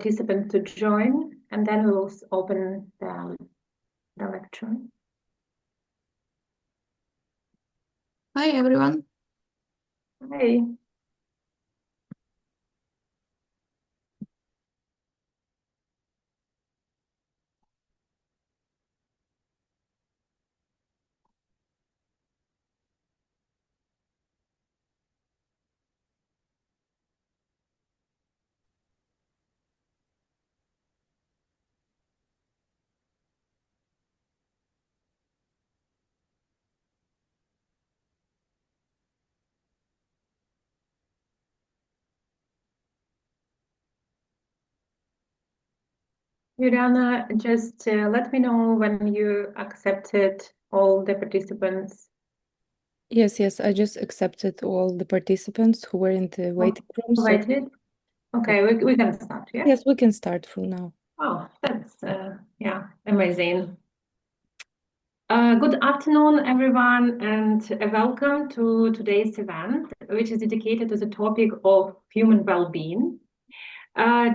participants to join, and then we will open the lecture. Hi, everyone. Hi. Juliana, just let me know when you accepted all the participants. Yes, I just accepted all the participants who were in the waiting room. Invited? Okay, we can start, yeah? Yes, we can start from now. Oh, that's, yeah, amazing. Good afternoon, everyone, and welcome to today's event, which is dedicated to the topic of human well-being.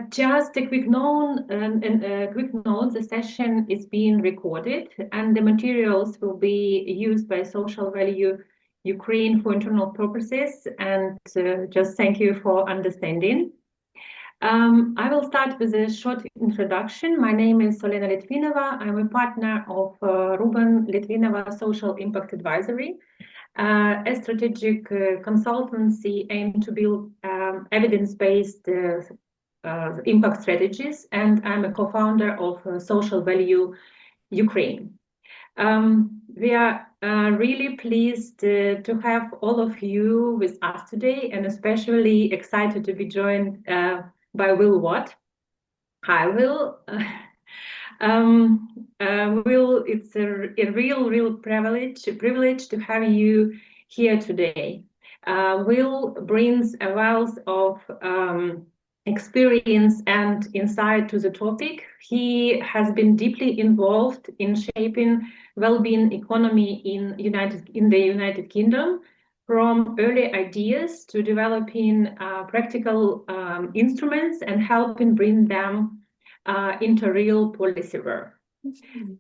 Just a quick note, the session is being recorded and the materials will be used by Social Value Ukraine for internal purposes, and just thank you for understanding. I will start with a short introduction. My name is Olena Litvinova. I'm a partner of Ruben Litvinova Social Impact Advisory, a strategic consultancy aimed to build evidence-based impact strategies, and I'm a co-founder of Social Value Ukraine. We are really pleased to have all of you with us today, and especially excited to be joined by Will Watt. Hi, Will. Will, it's a real privilege to have you here today. Will brings a wealth of experience and insight to the topic. He has been deeply involved in shaping well-being economy in the United Kingdom, from early ideas to developing practical instruments and helping bring them into real policy work.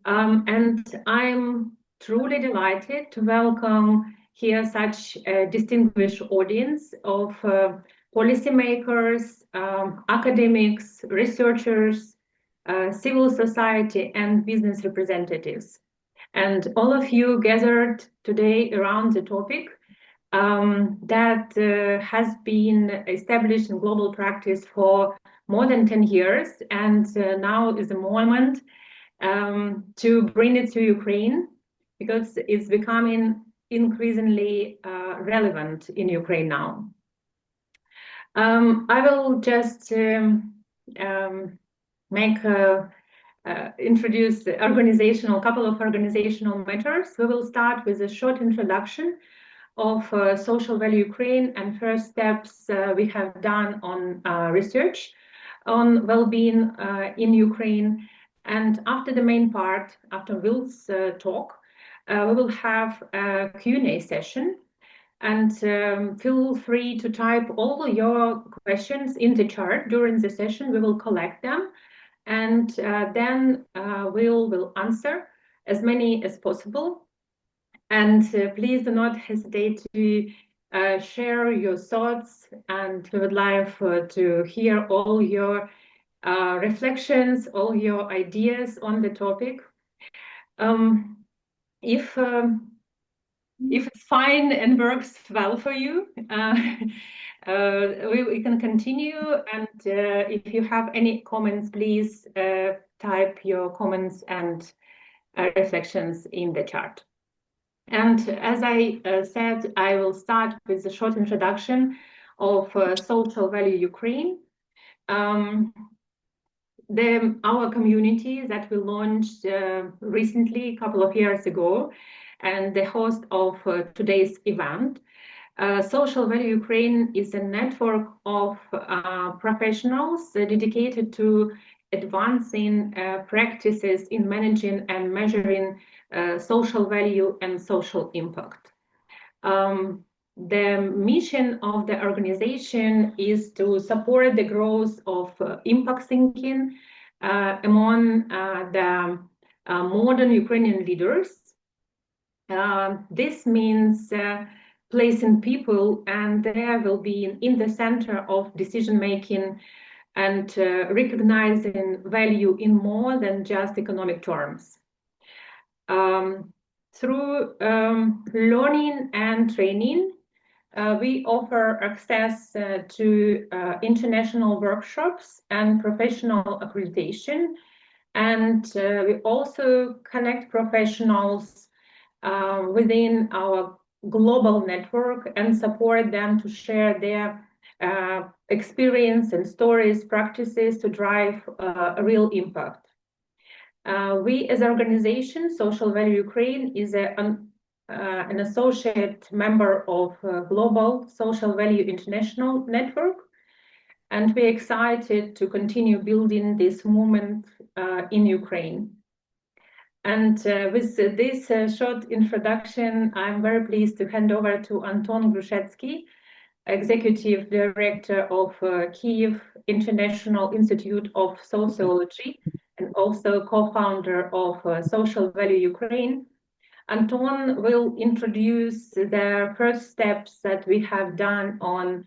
And I'm truly delighted to welcome here such a distinguished audience of policymakers, academics, researchers, civil society, and business representatives. And all of you gathered today around the topic that has been established in global practice for more than 10 years, and now is the moment to bring it to Ukraine, because it's becoming increasingly relevant in Ukraine now. I will just introduce the couple of organizational matters. We will start with a short introduction of Social Value Ukraine and first steps we have done on research on well-being in Ukraine. And after the main part, after Will's talk, we will have a Q&A session. And feel free to type all your questions in the chat during the session. We will collect them, and then we'll answer as many as possible. And please do not hesitate to share your thoughts, and we would like to hear all your reflections, all your ideas on the topic. If it's fine and works well for you, we can continue. And if you have any comments, please type your comments and reflections in the chat. And as I said, I will start with a short introduction of Social Value Ukraine. Our community that we launched recently, a couple of years ago, and the host of today's event. Social Value Ukraine is a network of professionals dedicated to advancing practices in managing and measuring social value and social impact. the mission of the organization is to support the growth of impact thinking among the modern Ukrainian leaders. This means placing people and their well-being in the center of decision-making and recognizing value in more than just economic terms. Through learning and training, we offer access to international workshops and professional accreditation. And we also connect professionals within our global network and support them to share their experience and stories, practices to drive a real impact. We as an organization, Social Value Ukraine, is an associate member of Global Social Value International Network, and we're excited to continue building this movement in Ukraine. And with this short introduction, I'm very pleased to hand over to Anton Grushetsky, Executive Director of Kyiv International Institute of Sociology and also co-founder of Social Value Ukraine. Anton will introduce the first steps that we have done on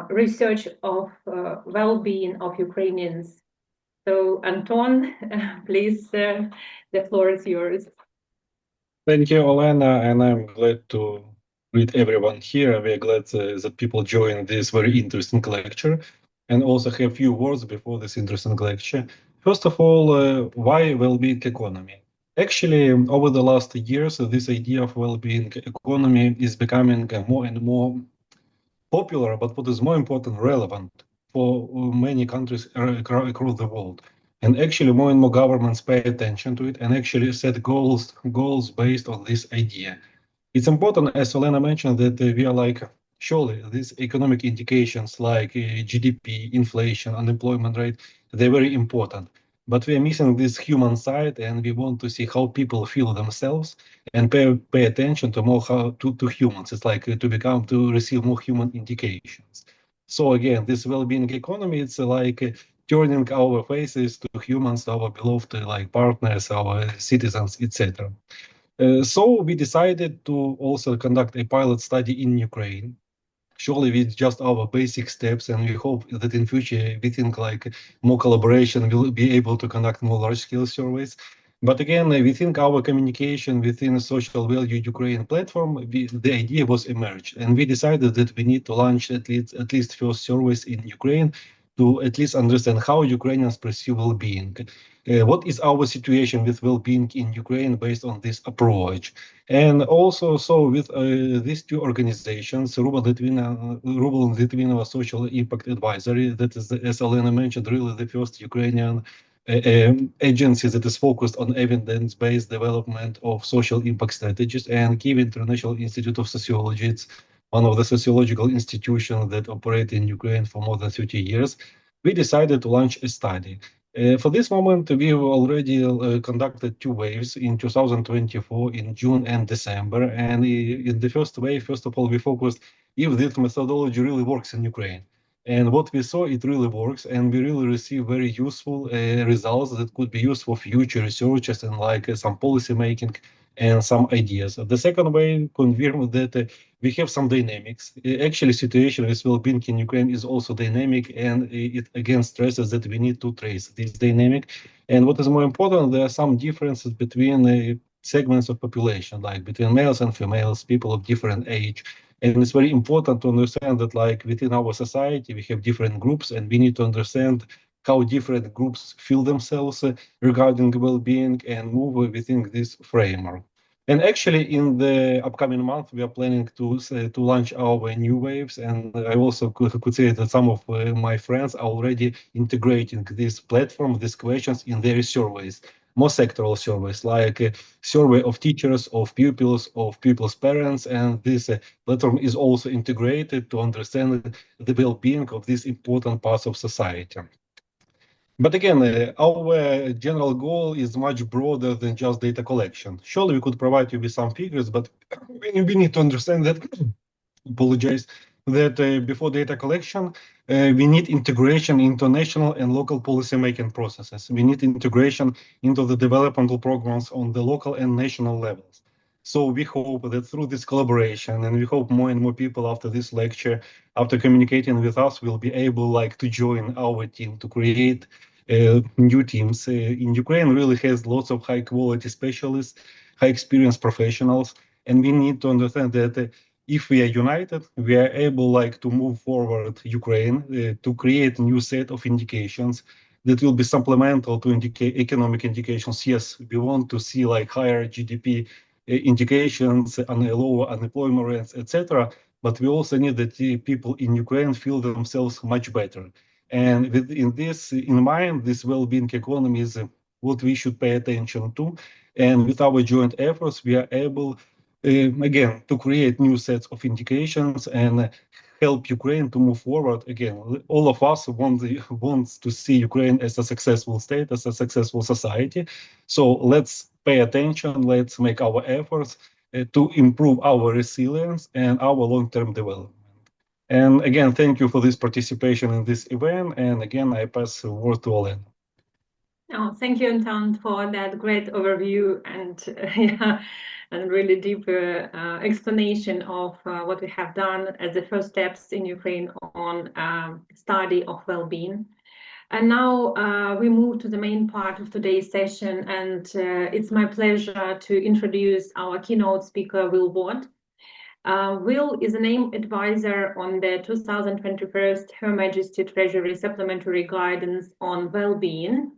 research of well-being of Ukrainians. So Anton, please, the floor is yours. Thank you, Olena, and I'm glad to greet everyone here. We're glad that people join this very interesting lecture, and also have a few words before this interesting lecture. First of all, why well-being economy? Actually, over the last years, this idea of well-being economy is becoming more and more popular, but what is more important, relevant for many countries across the world. And actually, more and more governments pay attention to it and actually set goals based on this idea. It's important, as Elena mentioned, that we are like, surely these economic indications like GDP, inflation, unemployment rate, they're very important. But we are missing this human side, and we want to see how people feel themselves and pay attention to more to humans. It's like to receive more human indications. So again, this well-being economy, it's like turning our faces to humans, our beloved like partners, our citizens, etc. So we decided to also conduct a pilot study in Ukraine, surely with just our basic steps, and we hope that in future we think like more collaboration will be able to conduct more large-scale surveys. But again, we think our communication within Social Value Ukraine platform, the idea was emerged, and we decided that we need to launch at least first surveys in Ukraine to at least understand how Ukrainians perceive well-being. What is our situation with well-being in Ukraine based on this approach? And also, so with these two organizations, Ruble Litvinova Social Impact Advisory, that is, as Elena mentioned, really the first Ukrainian agency that is focused on evidence-based development of social impact strategies, and Kyiv International Institute of Sociology. It's one of the sociological institutions that operate in Ukraine for more than 30 years. We decided to launch a study. For this moment, we've already conducted two waves in 2024 in June and December. And in the first wave, first of all, we focused if this methodology really works in Ukraine. And what we saw, it really works, and we really received very useful results that could be used for future researchers and like some policy making and some ideas. The second way confirmed that we have some dynamics. Actually, situation with well-being in Ukraine is also dynamic, and it again stresses that we need to trace this dynamic. And what is more important, there are some differences between segments of population, like between males and females, people of different age. And it's very important to understand that like within our society, we have different groups, and we need to understand how different groups feel themselves regarding well-being and move within this framework. And actually, in the upcoming month, we are planning to launch our new waves. And I also could say that some of my friends are already integrating this platform, these questions in their surveys, more sectoral surveys, like a survey of teachers, of pupils' parents. And this platform is also integrated to understand the well-being of these important parts of society. But again, our general goal is much broader than just data collection. Surely we could provide you with some figures, but we need to understand that apologize, that before data collection, we need integration into national and local policymaking processes. We need integration into the developmental programs on the local and national levels. So we hope that through this collaboration, and we hope more and more people after this lecture, after communicating with us, will be able to join our team to create new teams. In Ukraine really has lots of high quality specialists, high experienced professionals, and we need to understand that if we are united, we are able to move forward Ukraine to create a new set of indications that will be supplemental to economic indications. Yes, we want to see higher GDP indications, lower unemployment rates, etc. But we also need that the people in Ukraine feel themselves much better. And with this in mind, this well-being economy is what we should pay attention to. And with our joint efforts, we are able again, to create new sets of indications and help Ukraine to move forward. Again, all of us wants to see Ukraine as a successful state, as a successful society. So let's pay attention, let's make our efforts to improve our resilience and our long-term development. And again, thank you for this participation in this event. And again, I pass the word to Olena. Oh, thank you, Anton, for that great overview and really deep explanation of what we have done as the first steps in Ukraine on study of well-being. And now we move to the main part of today's session, and it's my pleasure to introduce our keynote speaker, Will Ward. Will is a named advisor on the 2021 Her Majesty Treasury Supplementary Guidance on Well-being,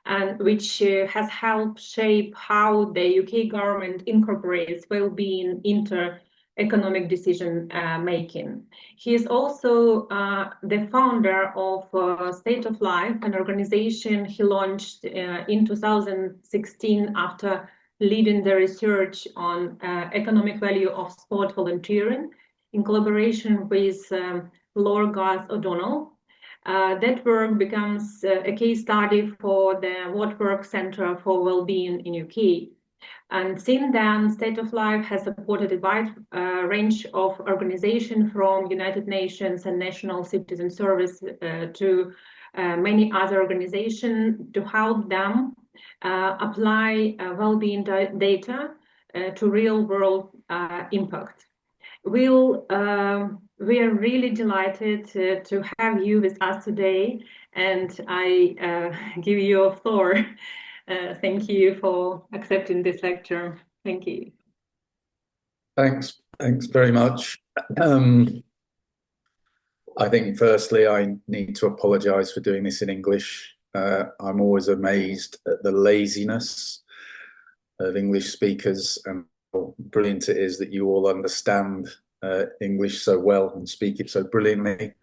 and which has helped shape how the UK government incorporates well-being into economic decision making. He is also the founder of State of Life, an organization he launched in 2016 after leading the research on economic value of sport volunteering in collaboration with Lord Garth O'Donnell. That work becomes a case study for the What Work Centre for Wellbeing in UK. And since then, State of Life has supported a wide range of organizations from United Nations and National Citizen Service to many other organizations to help them apply well-being data to real-world impact. Will, we are really delighted to have you with us today, and I give you a floor. Thank you for accepting this lecture. Thank you. Thanks very much. I think firstly I need to apologize for doing this in English. I'm always amazed at the laziness of English speakers and how brilliant it is that you all understand English so well and speak it so brilliantly.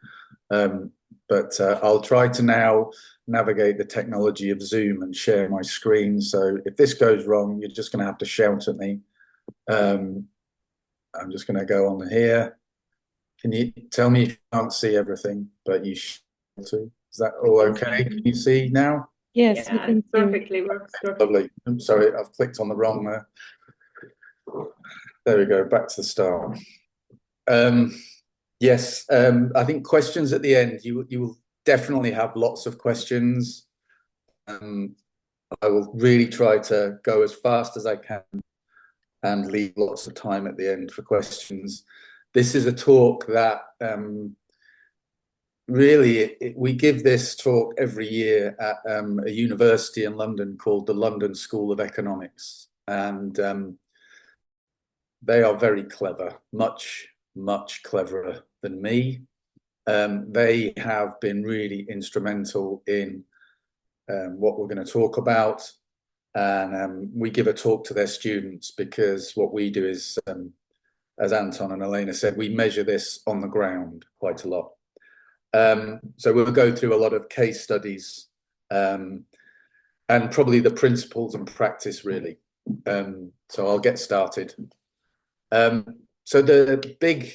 But I'll try to now navigate the technology of Zoom and share my screen. So if this goes wrong, you're just going to have to shout at me. I'm just going to go on here. Can you tell me if you can't see everything, but you should? Is that all okay? Can you see now? Yes, yeah, it perfectly works. Lovely. I'm sorry, I've clicked on the wrong. There we go. Back to the start. Yes, I think questions at the end. You will definitely have lots of questions. I will really try to go as fast as I can and leave lots of time at the end for questions. This is a talk that really, we give this talk every year at a university in London called the London School of Economics. And they are very clever, much cleverer than me. They have been really instrumental in what we're going to talk about. And we give a talk to their students because what we do is, as Anton and Elena said, we measure this on the ground quite a lot. So we'll go through a lot of case studies and probably the principles and practice really. So I'll get started. So the big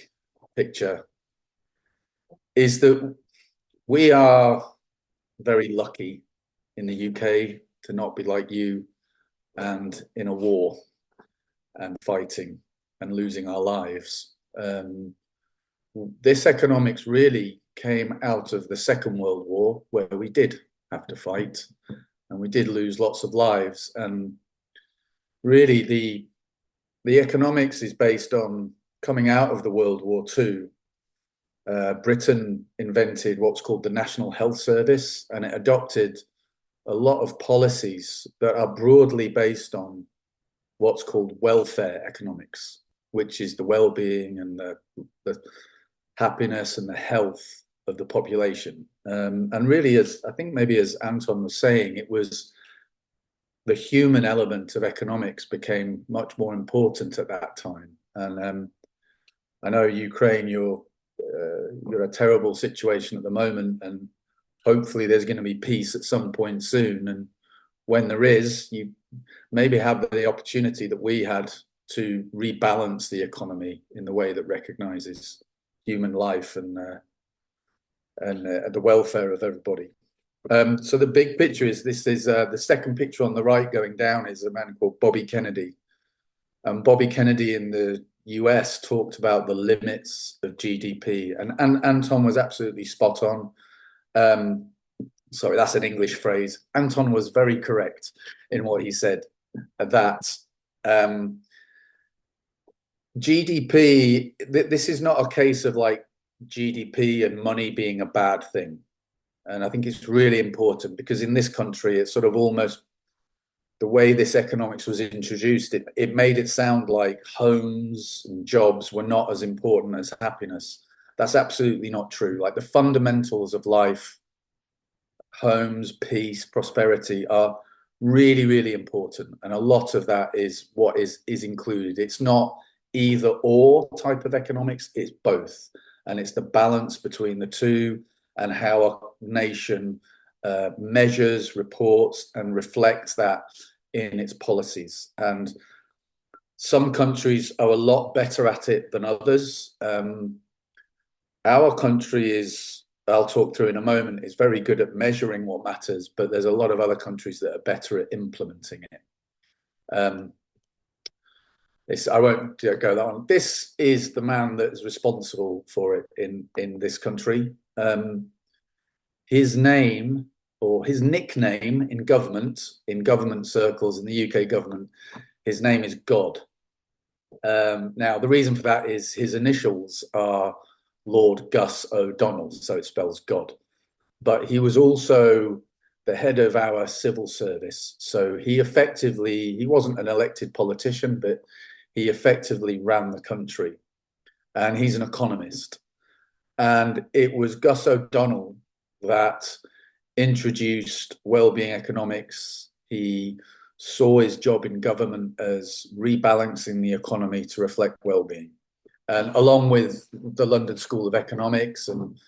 picture is that we are very lucky in the UK to not be like you and in a war and fighting and losing our lives. this economics really came out of the Second World War, where we did have to fight and we did lose lots of lives. And really the economics is based on coming out of the World War II. Britain invented what's called the National Health Service, and it adopted a lot of policies that are broadly based on what's called welfare economics, which is the well-being and the happiness and the health of the population. And really, as I think maybe as Anton was saying, it was the human element of economics became much more important at that time. And I know Ukraine, you're a terrible situation at the moment, and hopefully there's going to be peace at some point soon. And when there is, you maybe have the opportunity that we had to rebalance the economy in the way that recognizes human life and the welfare of everybody. So the big picture is this is the second picture on the right going down is a man called Bobby Kennedy. And Bobby Kennedy in the US talked about the limits of GDP, and Anton was absolutely spot on. Sorry, that's an English phrase. Anton was very correct in what he said, that GDP, this is not a case of like GDP and money being a bad thing. And I think it's really important because in this country, it's sort of almost the way this economics was introduced, it made it sound like homes and jobs were not as important as happiness. That's absolutely not true. Like the fundamentals of life, homes, peace, prosperity are really, really important. And a lot of that is what is included. It's not either or type of economics, it's both. And it's the balance between the two and how a nation measures, reports, and reflects that in its policies. And some countries are a lot better at it than others. Our country is, I'll talk through in a moment, is very good at measuring what matters, but there's a lot of other countries that are better at implementing it. I won't go that on. This is the man that is responsible for it in this country. His name, or his nickname in government circles, in the UK government, his name is God. Now, the reason for that is his initials are Lord Gus O'Donnell, so it spells God. But he was also the head of our civil service. So he wasn't an elected politician, but he effectively ran the country. And he's an economist. And it was Gus O'Donnell that introduced Wellbeing Economics. He saw his job in government as rebalancing the economy to reflect well-being. And along with the London School of Economics and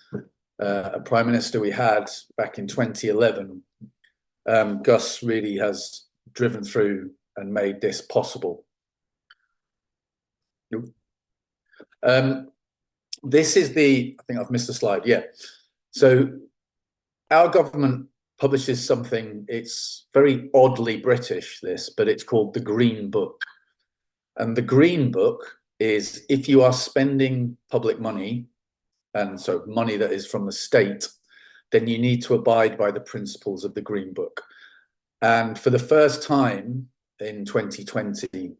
a prime minister we had back in 2011, Gus really has driven through and made this possible. This is I think I've missed a slide, yeah. So our government publishes something, it's very oddly British, but it's called the Green Book. And the Green Book is if you are spending public money, and so money that is from the state, then you need to abide by the principles of the Green Book. And for the first time in 2020,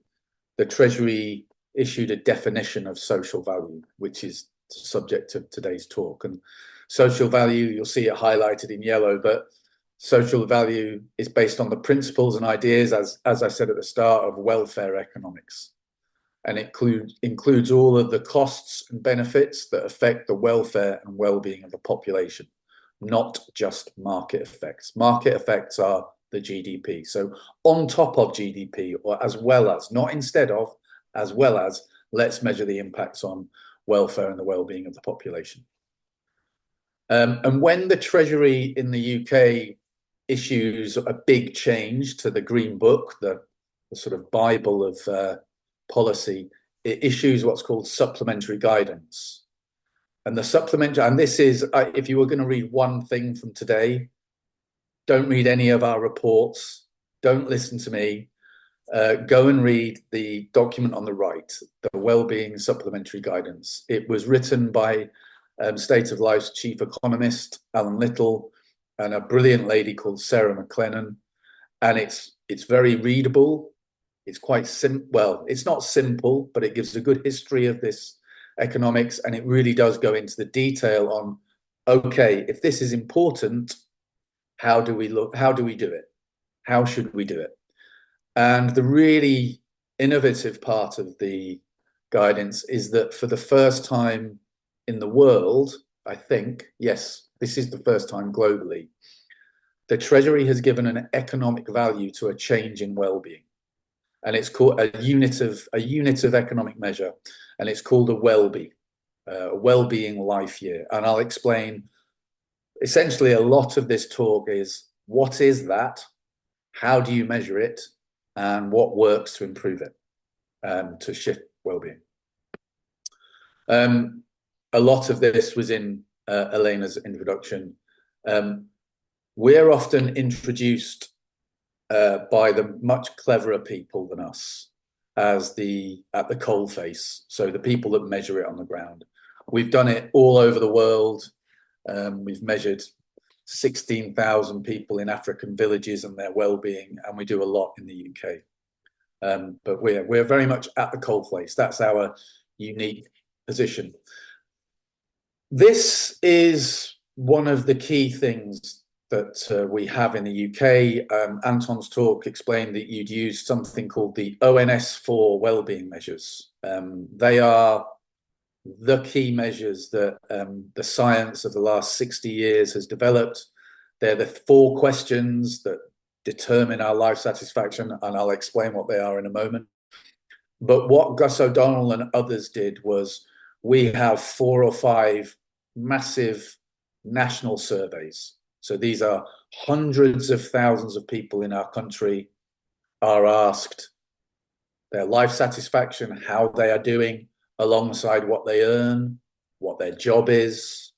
the Treasury issued a definition of social value, which is the subject of today's talk. And social value, you'll see it highlighted in yellow, but social value is based on the principles and ideas, as I said at the start, of welfare economics. And it includes all of the costs and benefits that affect the welfare and well-being of the population, not just market effects. Market effects are the GDP. So on top of GDP, or as well as, not instead of, as well as, let's measure the impacts on welfare and the well-being of the population. And when the Treasury in the UK issues a big change to the Green Book, the sort of Bible of policy, it issues what's called supplementary guidance. And the supplementary, and this is, if you were going to read one thing from today, don't read any of our reports, don't listen to me. go and read the document on the right, the Wellbeing Supplementary Guidance. It was written by State of Life's chief economist, Alan Little, and a brilliant lady called Sarah McLennan. And it's very readable. It's quite well, it's not simple, but it gives a good history of this economics, and it really does go into the detail on, okay, if this is important, how do we do it? How should we do it? And the really innovative part of the guidance is that for the first time in the world, I think, yes, this is the first time globally, the Treasury has given an economic value to a change in well-being. And it's called a unit of economic measure, and it's called a well-being life year. And I'll explain, essentially a lot of this talk is, what is that? How do you measure it? And what works to improve it, to shift well-being. A lot of this was in Elena's introduction. We're often introduced by the much cleverer people than us as at the Coalface, so the people that measure it on the ground. We've done it all over the world. We've measured 16,000 people in African villages and their well-being, and we do a lot in the UK. But we're very much at the Coalface. That's our unique position. This is one of the key things that we have in the UK. Anton's talk explained that you'd use something called the ONS4 wellbeing measures. They are the key measures that the science of the last 60 years has developed. They're the 4 questions that determine our life satisfaction, and I'll explain what they are in a moment. But what Gus O'Donnell and others did was, we have 4 or 5 massive national surveys. So these are hundreds of thousands of people in our country are asked their life satisfaction, how they are doing, alongside what they earn, what their job is,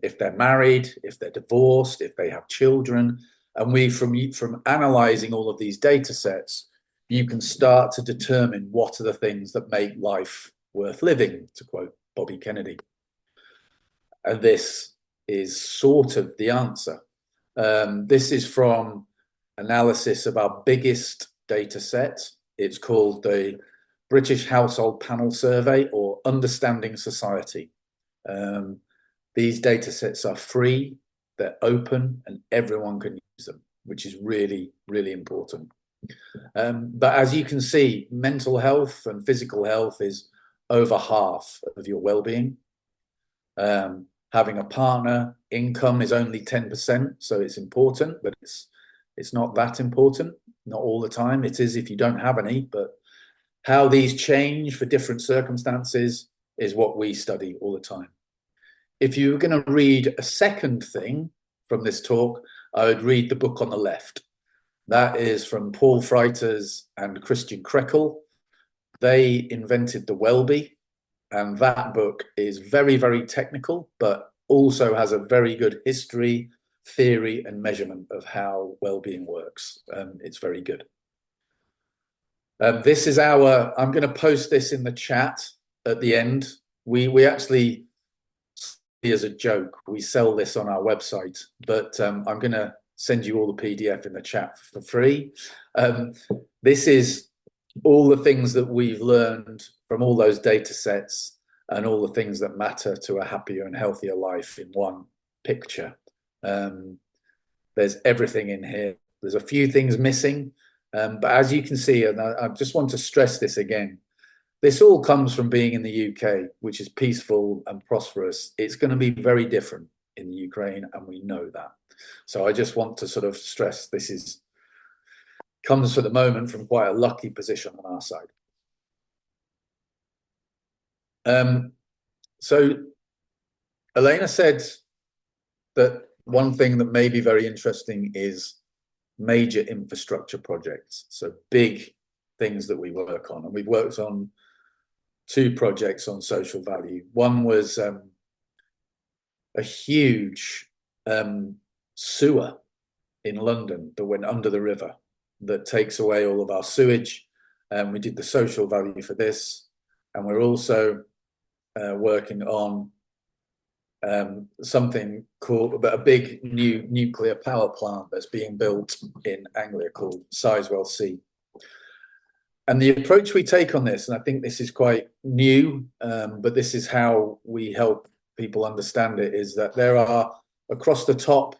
if they're married, if they're divorced, if they have children. And we, from analysing all of these data sets, you can start to determine what are the things that make life worth living, to quote Bobby Kennedy. And this is sort of the answer. This is from analysis of our biggest data set. It's called the British Household Panel Survey, or Understanding Society. These data sets are free, they're open, and everyone can use them, which is really, really important. But as you can see, mental health and physical health is over half of your well-being. Having a partner, income is only 10%, so it's important, but it's not that important, not all the time. It is if you don't have any, but how these change for different circumstances is what we study all the time. If you were going to read a second thing from this talk, I would read the book on the left. That is from Paul Freiters and Christian Krekel. They invented the Wellbe, and that book is very, very technical, but also has a very good history, theory, and measurement of how well-being works. It's very good. This is our, I'm going to post this in the chat at the end. We actually, as a joke, we sell this on our website, but I'm going to send you all the PDF in the chat for free. This is all the things that we've learned from all those data sets and all the things that matter to a happier and healthier life in one picture. There's everything in here. There's a few things missing, but as you can see, and I just want to stress this again, this all comes from being in the UK, which is peaceful and prosperous. It's going to be very different in the Ukraine, and we know that. So I just want to sort of stress this comes for the moment from quite a lucky position on our side. So Elena said that one thing that may be very interesting is major infrastructure projects. So big things that we work on. And we've worked on 2 projects on social value. One was a huge sewer in London that went under the river. that takes away all of our sewage. We did the social value for this, and we're also working on something called a big new nuclear power plant that's being built in Anglia called Sizewell C. And the approach we take on this, and I think this is quite new, but this is how we help people understand it, is that there are, across the top,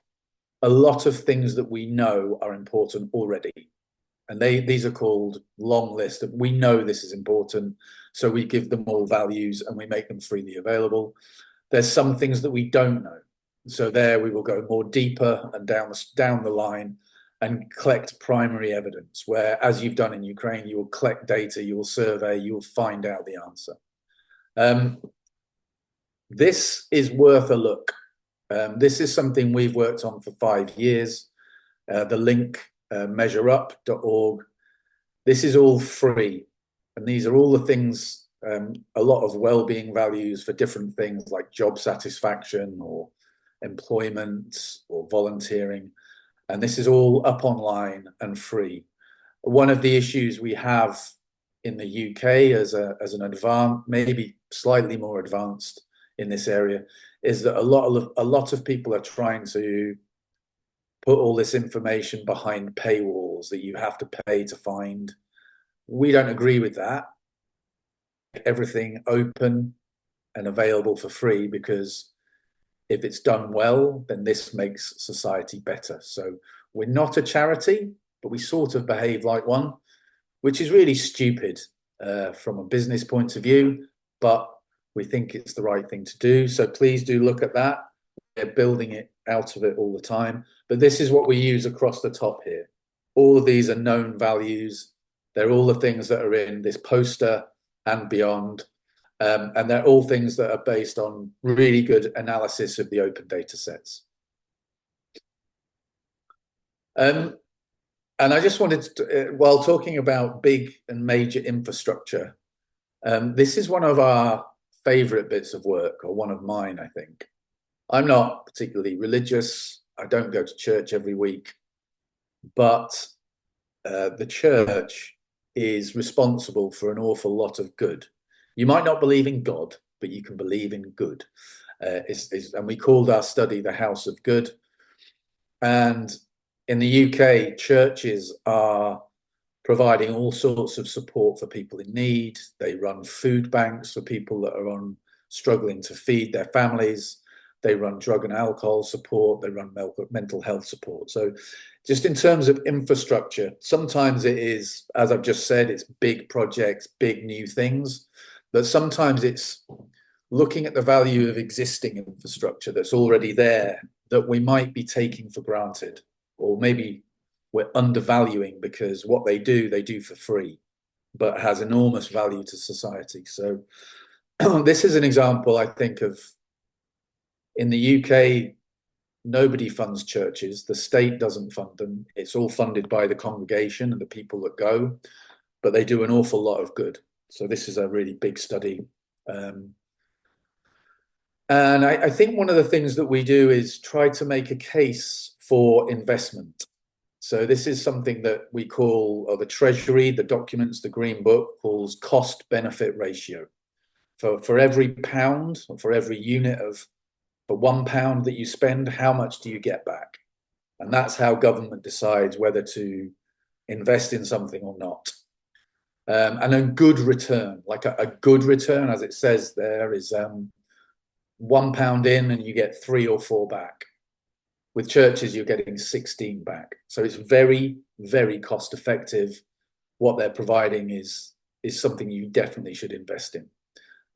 a lot of things that we know are important already. And these are called long lists that we know this is important, so we give them all values and we make them freely available. There's some things that we don't know. So there we will go more deeper and down the line and collect primary evidence, where, as you've done in Ukraine, you will collect data, you will survey, you will find out the answer. This is worth a look. This is something we've worked on for 5 years. The link, measureup.org. This is all free. And these are all the things, a lot of well-being values for different things like job satisfaction or employment or volunteering. And this is all up online and free. One of the issues we have in the UK as an advanced, maybe slightly more advanced in this area, is that a lot of people are trying to put all this information behind paywalls that you have to pay to find. We don't agree with that. Everything open and available for free, because if it's done well, then this makes society better. So we're not a charity, but we sort of behave like one, which is really stupid from a business point of view, but we think it's the right thing to do. So please do look at that. We're building it out of it all the time. But this is what we use across the top here. All of these are known values. They're all the things that are in this poster and beyond. And they're all things that are based on really good analysis of the open data sets. And I just wanted to, while talking about big and major infrastructure, this is one of our favorite bits of work, or one of mine, I think. I'm not particularly religious. I don't go to church every week, but the church is responsible for an awful lot of good. You might not believe in God, but you can believe in good. And we called our study the House of Good. And in the UK, churches are providing all sorts of support for people in need. They run food banks for people that are struggling to feed their families. They run drug and alcohol support. They run mental health support. So just in terms of infrastructure, sometimes it is, as I've just said, it's big projects, big new things. But sometimes it's looking at the value of existing infrastructure that's already there that we might be taking for granted, or maybe we're undervaluing because what they do for free, but has enormous value to society. So this is an example, I think, of, in the UK, nobody funds churches. The state doesn't fund them. It's all funded by the congregation and the people that go, but they do an awful lot of good. So this is a really big study. And I think one of the things that we do is try to make a case for investment. So this is something that we call, or the Treasury, the documents, the Green Book calls cost-benefit ratio. For every pound, or for every unit of, for £1 that you spend, how much do you get back? And that's how government decides whether to invest in something or not. And a good return, like a good return, as it says there, is £1 in and you get 3 or 4 back. With churches, you're getting 16 back. So it's very, very cost effective. What they're providing is something you definitely should invest in.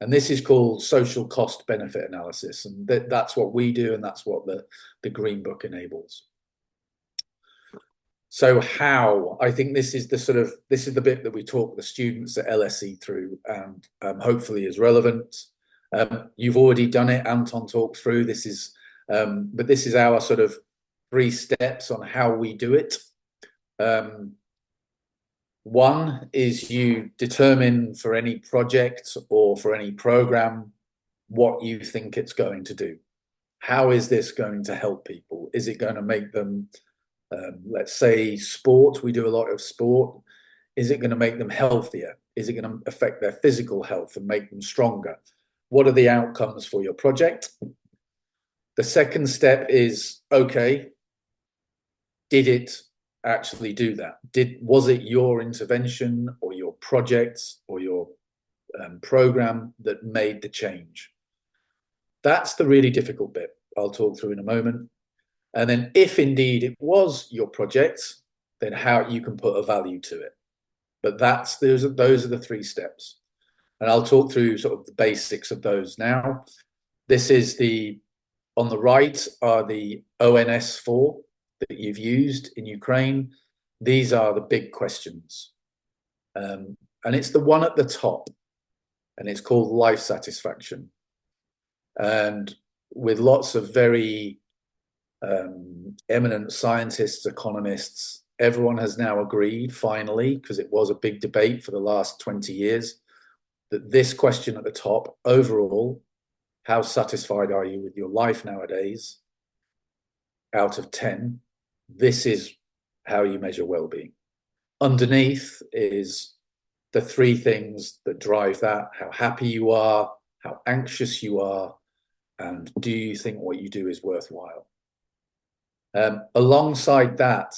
And this is called social cost benefit analysis. And that's what we do, and that's what the Green Book enables. So how? I think this is the bit that we talk the students at LSE through, and hopefully is relevant. You've already done it. Anton talked through this is, but this is our sort of 3 steps on how we do it. One is you determine for any project or for any program what you think it's going to do. How is this going to help people? Is it going to make them Let's say sport, we do a lot of sport. Is it going to make them healthier? Is it going to affect their physical health and make them stronger? What are the outcomes for your project? The second step is, okay, did it actually do that? Was it your intervention or your project or your program that made the change? That's the really difficult bit I'll talk through in a moment. And then if indeed it was your project, then how you can put a value to it. But those are the three steps. And I'll talk through sort of the basics of those now. This is on the right are the ONS4 that you've used in Ukraine. These are the big questions. And it's the one at the top, and it's called life satisfaction. And with lots of very eminent scientists, economists, everyone has now agreed, finally, because it was a big debate for the last 20 years, that this question at the top, overall, how satisfied are you with your life nowadays? Out of 10, this is how you measure well-being. Underneath is the three things that drive that: how happy you are, how anxious you are, and do you think what you do is worthwhile? Alongside that,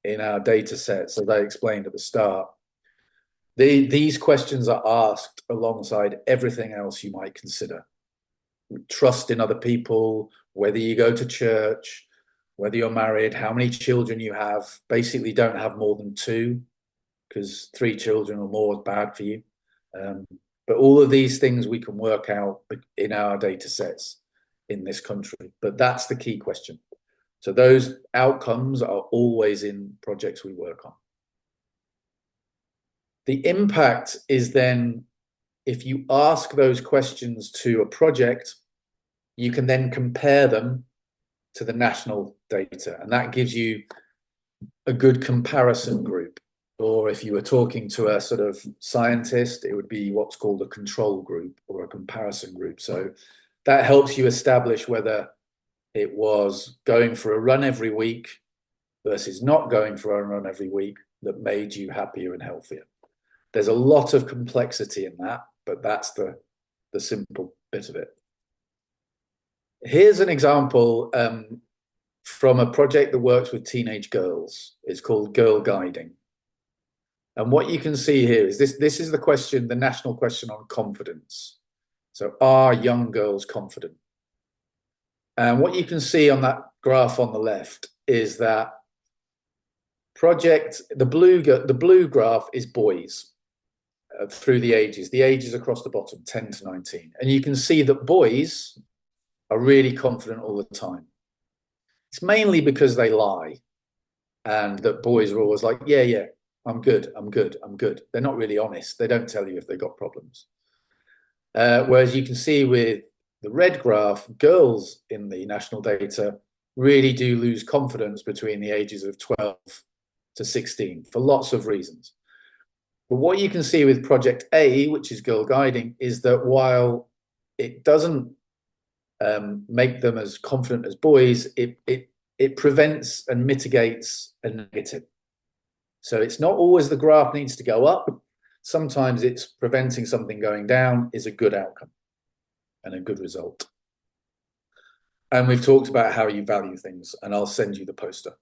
in our data sets, as I explained at the start, these questions are asked alongside everything else you might consider. Trust in other people, whether you go to church, whether you're married, how many children you have. Basically, don't have more than 2, because 3 children or more is bad for you. But all of these things we can work out in our data sets in this country. But that's the key question. So those outcomes are always in projects we work on. The impact is then, if you ask those questions to a project, you can then compare them to the national data, and that gives you a good comparison group. Or if you were talking to a sort of scientist, it would be what's called a control group or a comparison group. So that helps you establish whether it was going for a run every week versus not going for a run every week that made you happier and healthier. There's a lot of complexity in that, but that's the simple bit of it. Here's an example from a project that works with teenage girls. It's called Girl Guiding. And what you can see here is this is the question, the national question on confidence. So are young girls confident? And what you can see on that graph on the left is that the blue graph is boys through the ages across the bottom, 10 to 19. And you can see that boys are really confident all the time. It's mainly because they lie, and that boys are always like, yeah, I'm good. They're not really honest. They don't tell you if they've got problems. Whereas you can see with the red graph, girls in the national data really do lose confidence between the ages of 12 to 16 for lots of reasons. But what you can see with Project A, which is Girl Guiding, is that while it doesn't make them as confident as boys, it prevents and mitigates a negative. So it's not always the graph needs to go up. Sometimes it's preventing something going down is a good outcome and a good result. And we've talked about how you value things, and I'll send you the poster.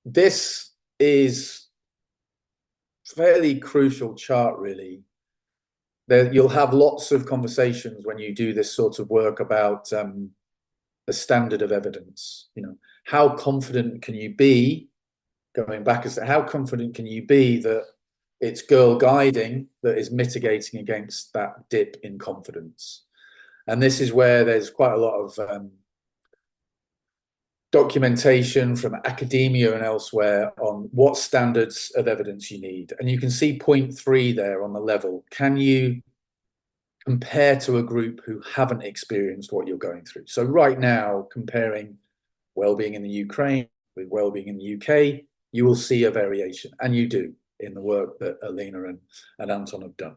This is a fairly crucial chart, really. You'll have lots of conversations when you do this sort of work about the standard of evidence. You know, how confident can you be, going back, how confident can you be that it's Girl Guiding that is mitigating against that dip in confidence? And this is where there's quite a lot of documentation from academia and elsewhere on what standards of evidence you need. And you can see 0.3 there on the level. Can you compare to a group who haven't experienced what you're going through? So right now, comparing well-being in the Ukraine with well-being in the UK, you will see a variation, and you do in the work that Alina and Anton have done.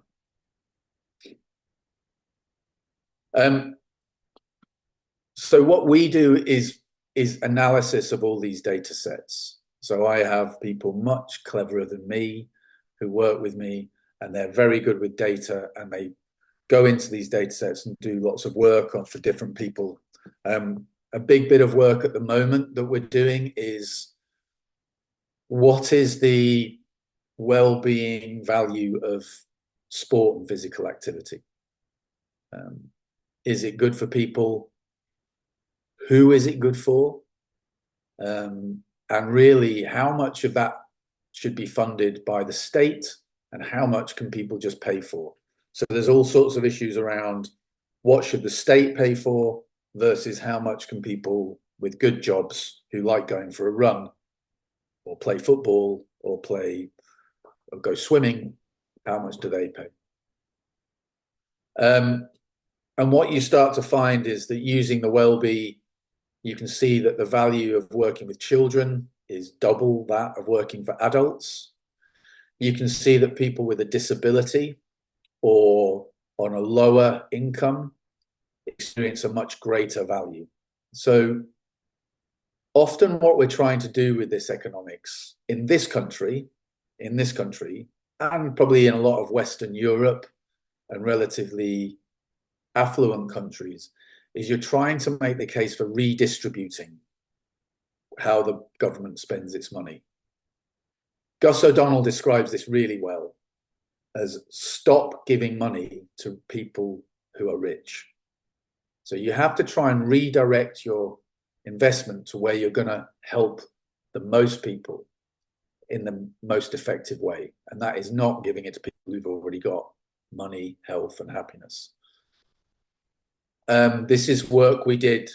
So what we do is is analysis of all these data sets. So I have people much cleverer than me who work with me, and they're very good with data, and they go into these data sets and do lots of work on for different people. A big bit of work at the moment that we're doing is, what is the well-being value of sport and physical activity? Is it good for people? Who is it good for? And really, how much of that should be funded by the state, and how much can people just pay for? So there's all sorts of issues around what should the state pay for versus how much can people with good jobs who like going for a run or play football or go swimming, how much do they pay? And what you start to find is that using the Wellbeing, you can see that the value of working with children is double that of working for adults. You can see that people with a disability or on a lower income experience a much greater value. So often what we're trying to do with this economics in this country, and probably in a lot of Western Europe and relatively affluent countries, is you're trying to make the case for redistributing how the government spends its money. Gus O'Donnell describes this really well as stop giving money to people who are rich. So you have to try and redirect your investment to where you're going to help the most people in the most effective way. And that is not giving it to people who've already got money, health, and happiness. This is work we did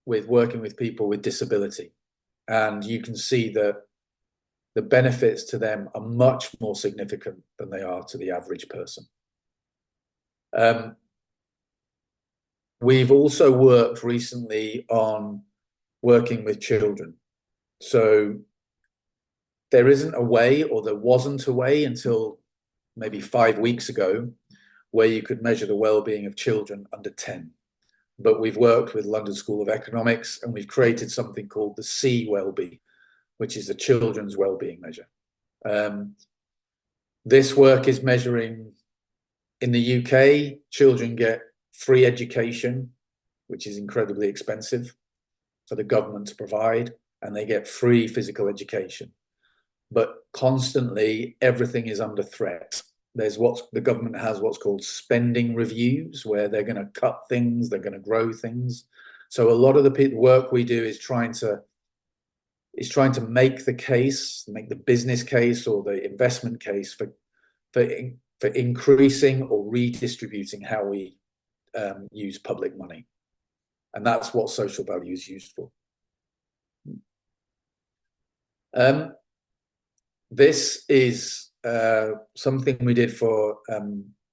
with working with people with disability. And you can see that the benefits to them are much more significant than they are to the average person. We've also worked recently on working with children. So there isn't a way, or there wasn't a way until maybe 5 weeks ago, where you could measure the well-being of children under 10. But we've worked with London School of Economics, and we've created something called the C Wellbeing, which is a children's well-being measure. This work is measuring, in the UK, children get free education, which is incredibly expensive for the government to provide, and they get free physical education. But constantly, everything is under threat. There's the government has what's called spending reviews, where they're going to cut things, they're going to grow things. So a lot of the work we do is trying to make the case, make the business case or the investment case for increasing or redistributing how we use public money. And that's what social value is used for. This is something we did for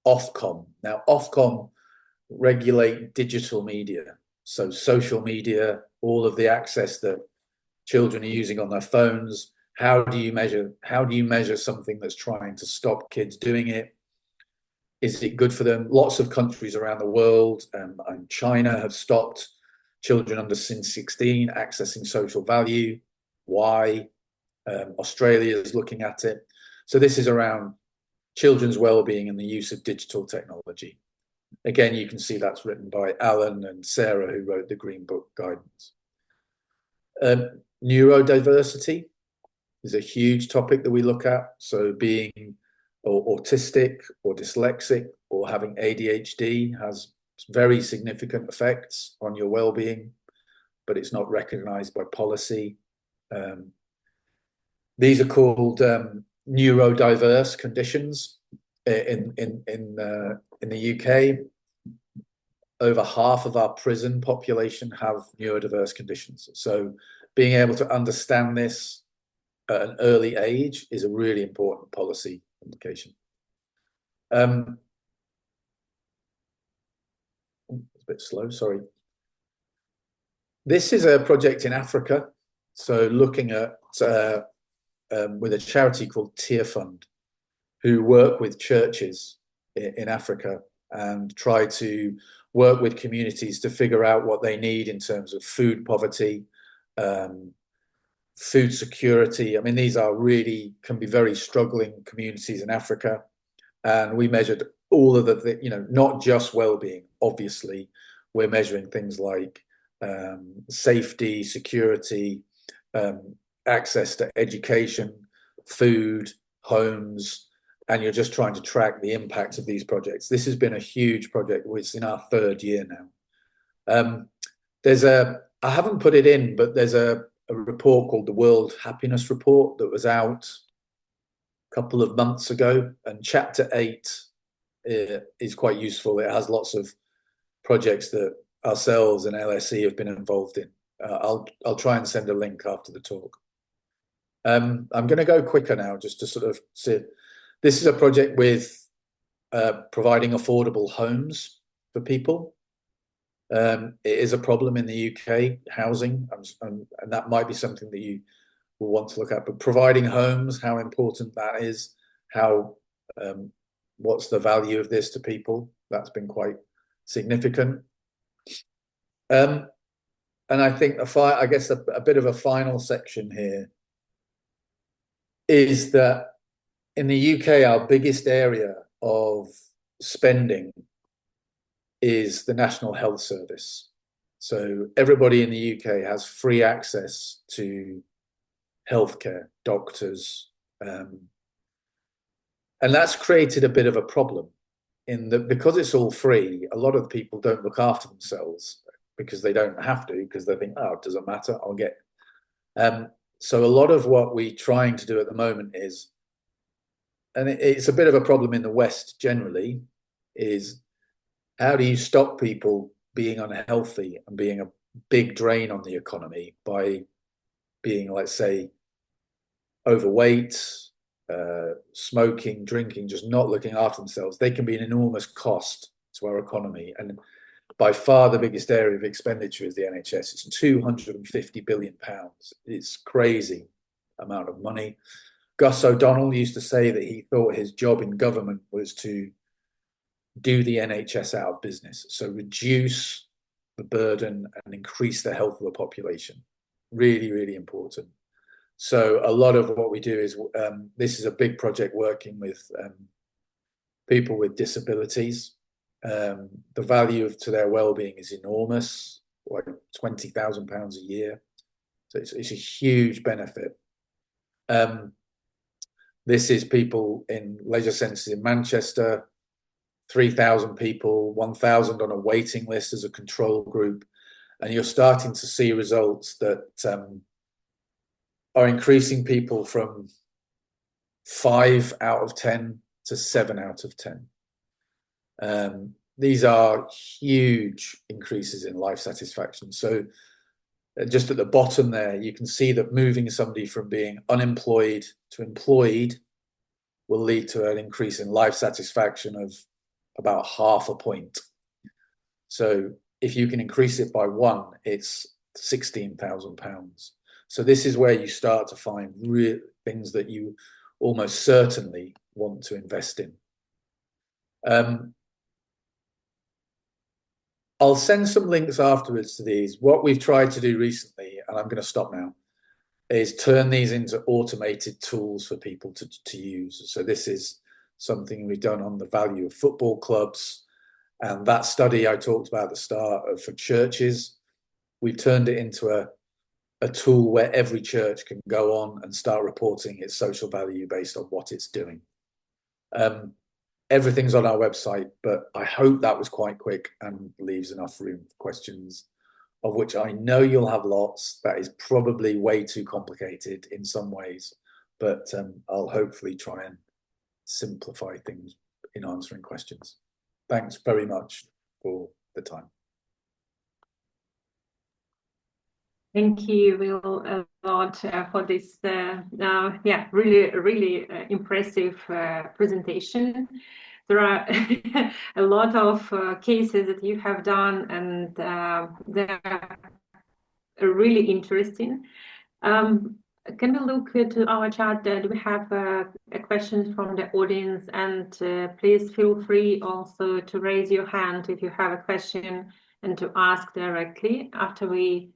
Ofcom. Now, Ofcom regulate digital media. So social media, all of the access that children are using on their phones. How do you measure something that's trying to stop kids doing it? Is it good for them? Lots of countries around the world, and China, have stopped children under 16 accessing social value. Why? Australia is looking at it. So this is around children's well-being and the use of digital technology. Again, you can see that's written by Alan and Sarah, who wrote the Green Book guidance. Neurodiversity is a huge topic that we look at. So being autistic or dyslexic or having ADHD has very significant effects on your well-being, but it's not recognized by policy. These are called neurodiverse conditions. In the UK, over half of our prison population have neurodiverse conditions. So being able to understand this at an early age is a really important policy implication. It's a bit slow, sorry. This is a project in Africa. So looking at, with a charity called Tear Fund, who work with churches in Africa and try to work with communities to figure out what they need in terms of food poverty, food security. I mean, these are really, can be very struggling communities in Africa. And we measured all of the, you know, not just well-being, obviously. We're measuring things like safety, security, access to education, food, homes, and you're just trying to track the impact of these projects. This has been a huge project. It's in our 3rd year now. I haven't put it in, but there's a report called the World Happiness Report that was out a couple of months ago, and chapter 8 is quite useful. It has lots of projects that ourselves and LSE have been involved in. I'll try and send a link after the talk. I'm going to go quicker now, just to sort of see. This is a project with providing affordable homes for people. It is a problem in the UK, housing, and that might be something that you will want to look at. But providing homes, how important that is, how what's the value of this to people? That's been quite significant. And I think I guess a bit of a final section here is that in the UK, our biggest area of spending is the National Health Service. So everybody in the UK has free access to healthcare, doctors, and that's created a bit of a problem in that because it's all free, a lot of people don't look after themselves because they don't have to, because they think, oh, it doesn't matter, I'll get. So a lot of what we're trying to do at the moment is, and it's a bit of a problem in the West generally, is how do you stop people being unhealthy and being a big drain on the economy by being, let's say, overweight, smoking, drinking, just not looking after themselves? They can be an enormous cost to our economy. And by far the biggest area of expenditure is the NHS. It's £250 billion. It's crazy amount of money. Gus O'Donnell used to say that he thought his job in government was to do the NHS out of business. So reduce the burden and increase the health of the population. Really, really important. So a lot of what we do is, this is a big project working with people with disabilities. The value to their well-being is enormous, like £20,000 a year. So it's a huge benefit. This is people in leisure centres in Manchester, 3,000 people, 1,000 on a waiting list as a control group. And you're starting to see results that are increasing people from 5 out of 10 to 7 out of 10. These are huge increases in life satisfaction. So just at the bottom there, you can see that moving somebody from being unemployed to employed will lead to an increase in life satisfaction of about ½ a point. So if you can increase it by 1, it's £16,000. So this is where you start to find real things that you almost certainly want to invest in. I'll send some links afterwards to these. What we've tried to do recently, and I'm going to stop now, is turn these into automated tools for people to use. So this is something we've done on the value of football clubs. And that study I talked about at the start for churches, we've turned it into a tool where every church can go on and start reporting its social value based on what it's doing. Everything's on our website, but I hope that was quite quick and leaves enough room for questions, of which I know you'll have lots. That is probably way too complicated in some ways, but I'll hopefully try and simplify things in answering questions. Thanks very much for the time. Thank you, Will, a lot for this, really impressive presentation. There are a lot of cases that you have done, and they're really interesting. can we look to our chat? Do we have a question from the audience? And please feel free also to raise your hand if you have a question and to ask directly after we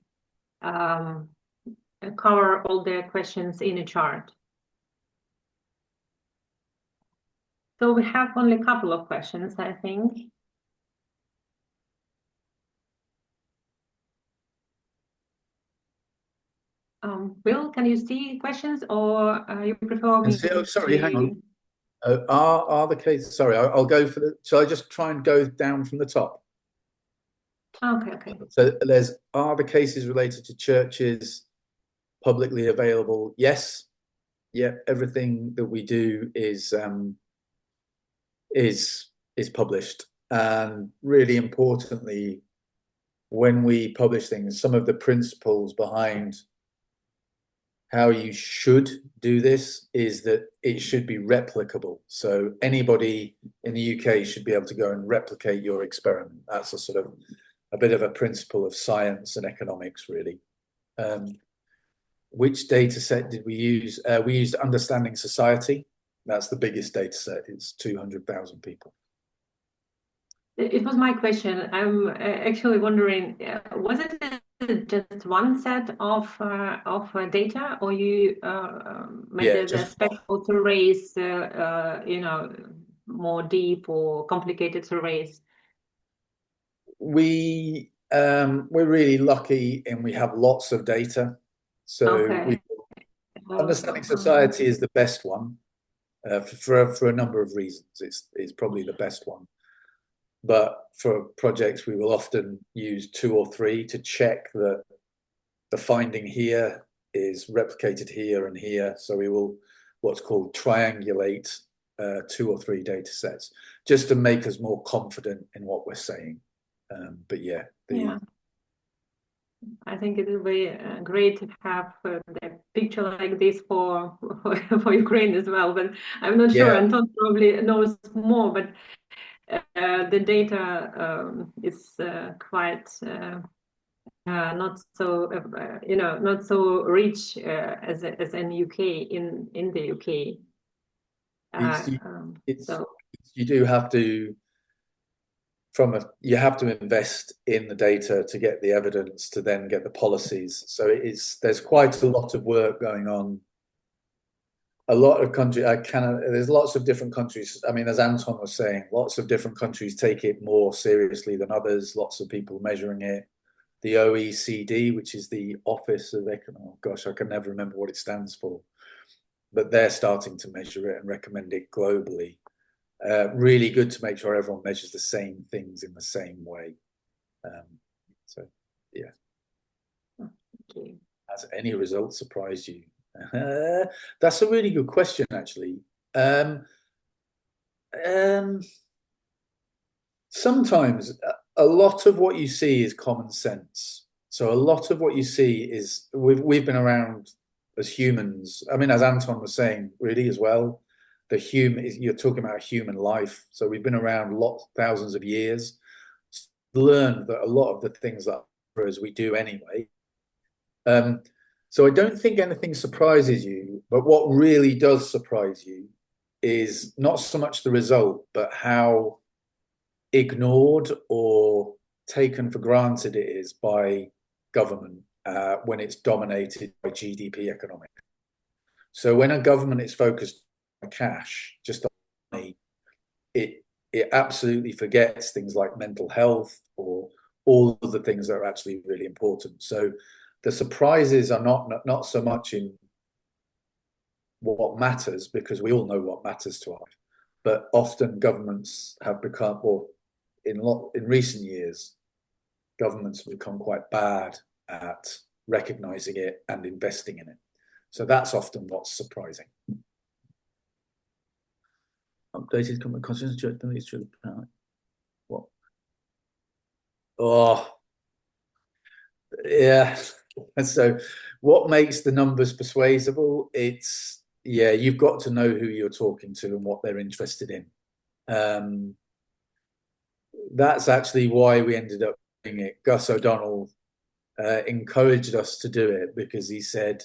cover all the questions in a chart. So we have only a couple of questions, I think. Will, can you see questions, or you prefer me? Oh, sorry, hang on. Are the cases? Sorry, I'll go for the. Shall I just try and go down from the top? Okay, okay. So are the cases related to churches publicly available? Yes. Yeah, everything that we do is published, and really importantly, when we publish things, some of the principles behind how you should do this is that it should be replicable. So anybody in the UK should be able to go and replicate your experiment. That's a sort of a bit of a principle of science and economics, really. Which data set did we use? We used Understanding Society. That's the biggest data set. It's 200,000 people. It was my question. I'm actually wondering, was it just one set of data, or you made a special surveys, you know, more deep or complicated surveys? We're really lucky, and we have lots of data. So Understanding Society is the best one for a number of reasons. It's probably the best one. But for projects, we will often use 2 or 3 to check that the finding here is replicated here and here. So we will what's called triangulate 2 or 3 data sets just to make us more confident in what we're saying. But yeah, I think it will be great to have a picture like this for Ukraine as well. But I'm not sure. Anton probably knows more, but the data is quite not so you know, not so rich as in UK in the UK. So you do have to you have to invest in the data to get the evidence to then get the policies. So there's quite a lot of work going on. A lot of countries, there's lots of different countries. I mean, as Anton was saying, lots of different countries take it more seriously than others. Lots of people measuring it. The OECD, which is the Office of Economic, gosh, I can never remember what it stands for, but they're starting to measure it and recommend it globally. Really good to make sure everyone measures the same things in the same way. So, yeah. Okay. Has any results surprised you? That's a really good question, actually. Sometimes a lot of what you see is common sense. So a lot of what you see is we've been around as humans. I mean, as Anton was saying, really as well, you're talking about human life. So we've been around thousands of years. Learned that a lot of the things that we do anyway. So I don't think anything surprises you, but what really does surprise you is not so much the result, but how ignored or taken for granted it is by government when it's dominated by GDP economics. So when a government is focused on cash, just on money, it absolutely forgets things like mental health or all of the things that are actually really important. So the surprises are not so much in what matters, because we all know what matters to us, but often governments have become, or in recent years, governments have become quite bad at recognizing it and investing in it. So that's often what's surprising. Updated government conscience, church beliefs through the power. What? Oh, yeah. And so what makes the numbers persuasible? It's, yeah, you've got to know who you're talking to and what they're interested in. That's actually why we ended up doing it. Gus O'Donnell encouraged us to do it because he said,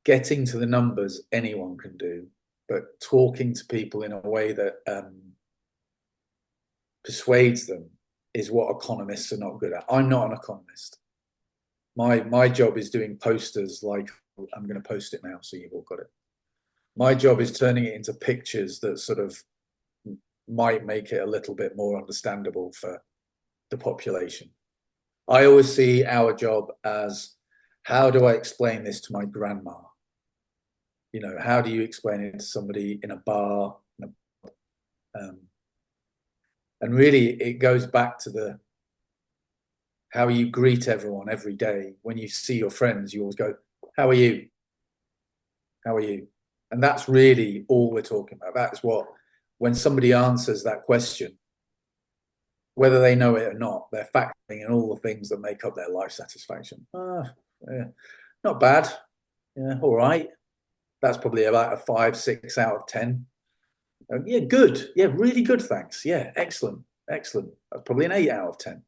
getting to the numbers anyone can do, but talking to people in a way that persuades them is what economists are not good at. I'm not an economist. My job is doing posters like, I'm going to post it now so you've all got it. My job is turning it into pictures that sort of might make it a little bit more understandable for the population. I always see our job as, how do I explain this to my grandma? You know, how do you explain it to somebody in a bar? And really, it goes back to how you greet everyone every day. When you see your friends, you always go, how are you? How are you? And that's really all we're talking about. That's what, when somebody answers that question, whether they know it or not, they're factoring in all the things that make up their life satisfaction. Yeah, not bad. Yeah, all right. That's probably about a 5, 6 out of 10. Yeah, good. Yeah, really good, thanks. Yeah, excellent, excellent. That's probably an 8 out of 10.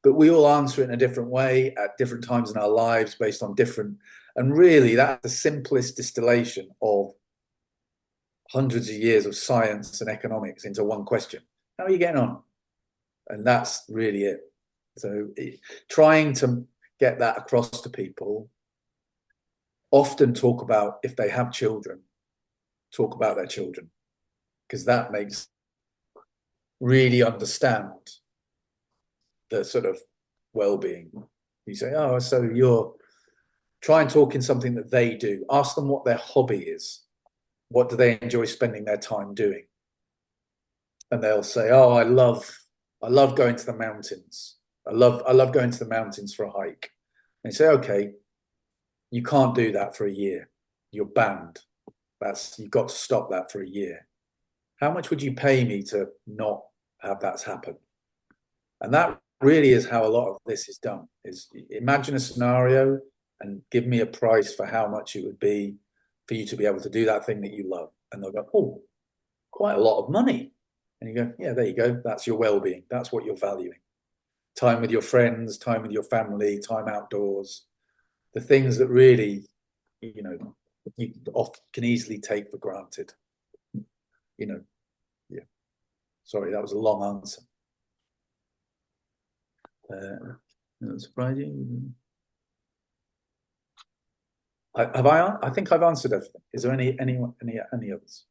But we all answer it in a different way at different times in our lives based on different, and really that's the simplest distillation of hundreds of years of science and economics into one question. How are you getting on? And that's really it. So trying to get that across to people, often talk about, if they have children, talk about their children, because that makes really understand the sort of well-being. You say, oh, so you're try and talk in something that they do. Ask them what their hobby is. What do they enjoy spending their time doing? And they'll say, oh, I love going to the mountains. I love going to the mountains for a hike. And you say, okay, you can't do that for a year. You're banned. You've got to stop that for a year. How much would you pay me to not have that happen? And that really is how a lot of this is done, is imagine a scenario and give me a price for how much it would be for you to be able to do that thing that you love. And they'll go, oh, quite a lot of money. And you go, yeah, there you go. That's your well-being. That's what you're valuing. Time with your friends, time with your family, time outdoors. The things that really, you know, you often can easily take for granted. You know, yeah. Sorry, that was a long answer. Not surprising. I think I've answered everything. Is there any others?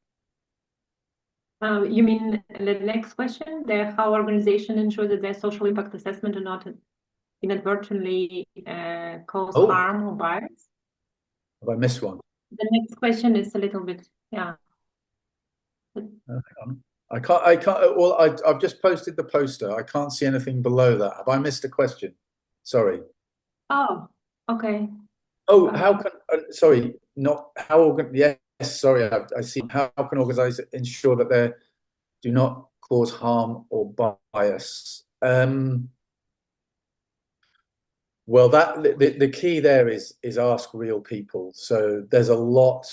You mean the next question? How organization ensure that their social impact assessment do not inadvertently cause harm or bias? Have I missed one? The next question is a little bit, yeah. Hang on. I can't. Well, I've just posted the poster. I can't see anything below that. Have I missed a question? Sorry. Oh, okay. Oh, how can? Sorry, not how. Yes, sorry. I see. How can organizers ensure that they do not cause harm or bias? Well, the key there is ask real people. So there's a lot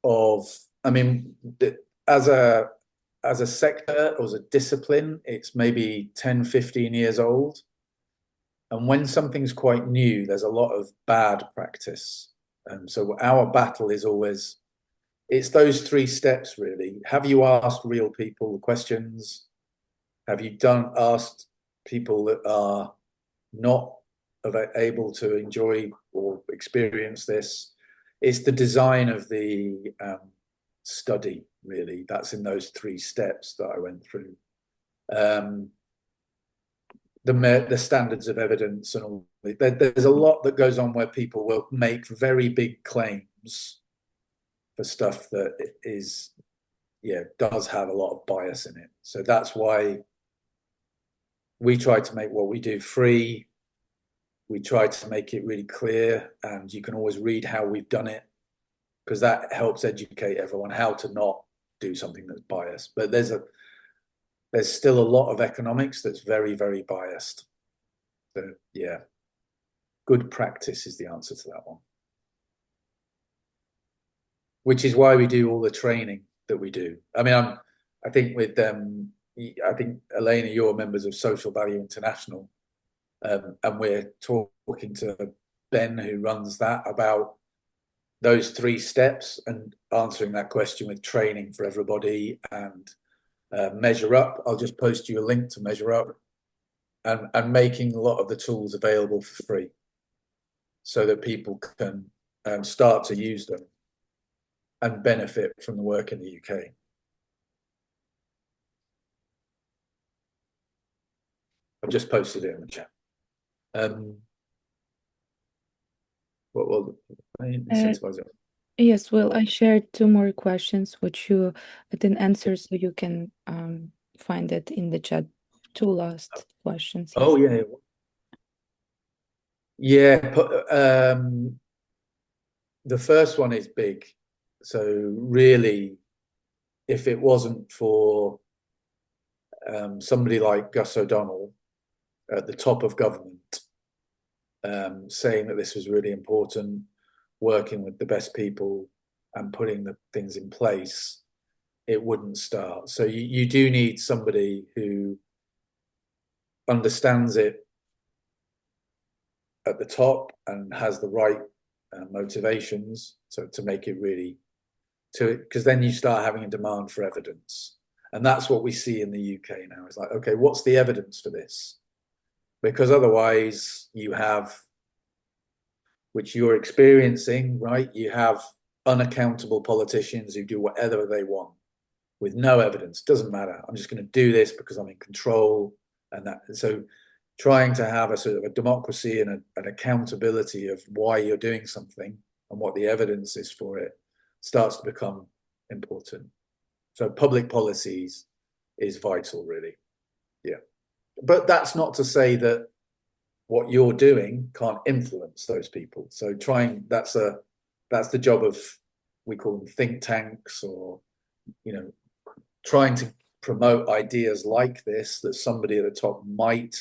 of. I mean, as a sector or as a discipline, it's maybe 10, 15 years old. And when something's quite new, there's a lot of bad practice. So our battle is always, it's those 3 steps really. Have you asked real people the questions? Have you asked people that are not able to enjoy or experience this? It's the design of the study, really. That's in those 3 steps that I went through. The standards of evidence and all. There's a lot that goes on where people will make very big claims for stuff that is, yeah, does have a lot of bias in it. So that's why we try to make what we do free. We try to make it really clear, and you can always read how we've done it, because that helps educate everyone how to not do something that's biased. But there's still a lot of economics that's very, very biased. So yeah, good practice is the answer to that one. Which is why we do all the training that we do. I mean, I think with I think Elena, you're members of Social Value International, and we're talking to Ben, who runs that, about those 3 steps and answering that question with training for everybody and Measure Up. I'll just post you a link to Measure Up, and making a lot of the tools available for free so that people can start to use them and benefit from the work in the UK. I've just posted it in the chat. What will incentivize it? Yes, well, I shared 2 more questions which you didn't answer, so you can find it in the chat. 2 last questions. Oh, yeah. Yeah, the first one is big. So really, if it wasn't for somebody like Gus O'Donnell at the top of government saying that this was really important, working with the best people and putting the things in place, it wouldn't start. So you do need somebody who understands it at the top and has the right motivations to make it really, because then you start having a demand for evidence. And that's what we see in the UK now. It's like, okay, what's the evidence for this? Because otherwise you have, which you're experiencing, right? You have unaccountable politicians who do whatever they want with no evidence. Doesn't matter. I'm just going to do this because I'm in control. And so trying to have a sort of a democracy and an accountability of why you're doing something and what the evidence is for it starts to become important. So public policies is vital, really. Yeah. But that's not to say that what you're doing can't influence those people. So that's the job of, we call them think tanks, or, you know, trying to promote ideas like this that somebody at the top might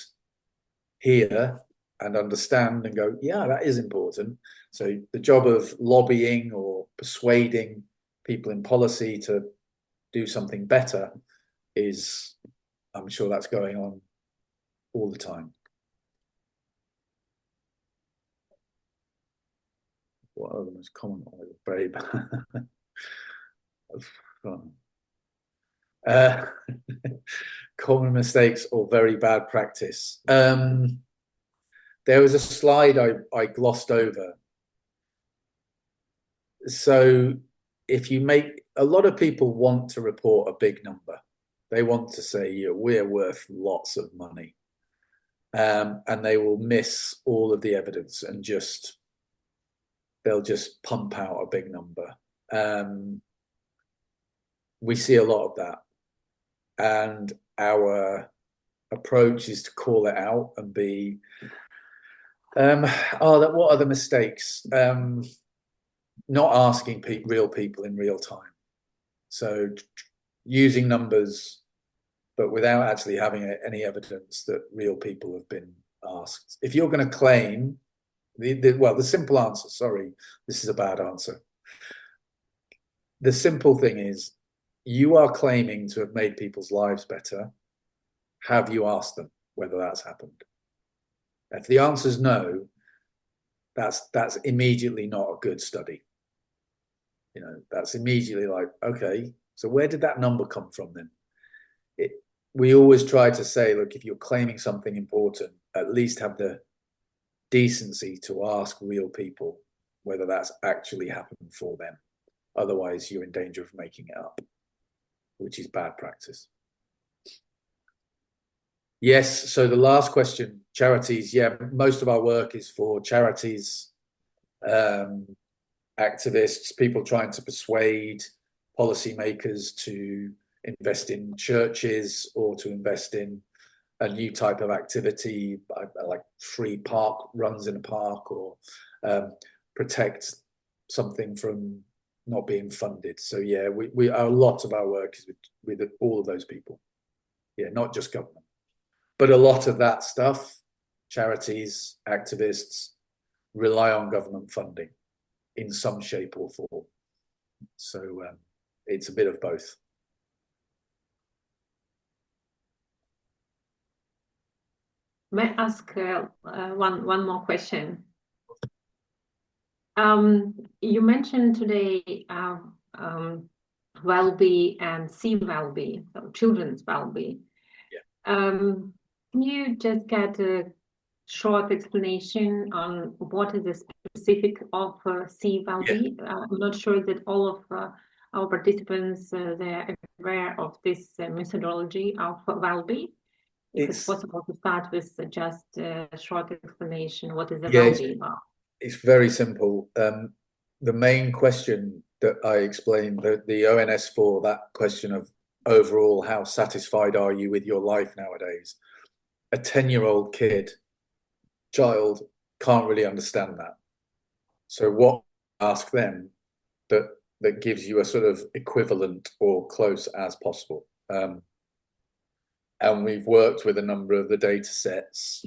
hear and understand and go, yeah, that is important. So the job of lobbying or persuading people in policy to do something better is, I'm sure that's going on all the time. What are the most common? Very bad. Common mistakes or very bad practice. There was a slide I glossed over. So if you make, a lot of people want to report a big number. They want to say, yeah, we're worth lots of money. And they will miss all of the evidence and they'll just pump out a big number. We see a lot of that. And our approach is to call it out and be, what are the mistakes? Not asking real people in real time. So using numbers, but without actually having any evidence that real people have been asked. If you're going to claim, the simple answer, sorry, this is a bad answer. The simple thing is, you are claiming to have made people's lives better. Have you asked them whether that's happened? If the answer is no, that's immediately not a good study. You know, that's immediately like, okay, so where did that number come from then? We always try to say, look, if you're claiming something important, at least have the decency to ask real people whether that's actually happened for them. Otherwise, you're in danger of making it up, which is bad practice. Yes, so the last question, charities. Yeah, most of our work is for charities, activists, people trying to persuade policymakers to invest in churches or to invest in a new type of activity, like free park runs in a park, or protect something from not being funded. So yeah, a lot of our work is with all of those people. Yeah, not just government, but a lot of that stuff, charities, activists, rely on government funding in some shape or form. So it's a bit of both. May I ask one more question? You mentioned today well-being and well-being, so children's well-being. Can you just get a short explanation on what is the specific of well-being? I'm not sure that all of our participants they're aware of this methodology of well-being. If it's possible to start with just a short explanation, what is the well-being about? It's very simple. The main question that I explained, the ONS for that question of overall, how satisfied are you with your life nowadays? A 10-year-old child can't really understand that. So what ask them that gives you a sort of equivalent or close as possible. And we've worked with a number of the data sets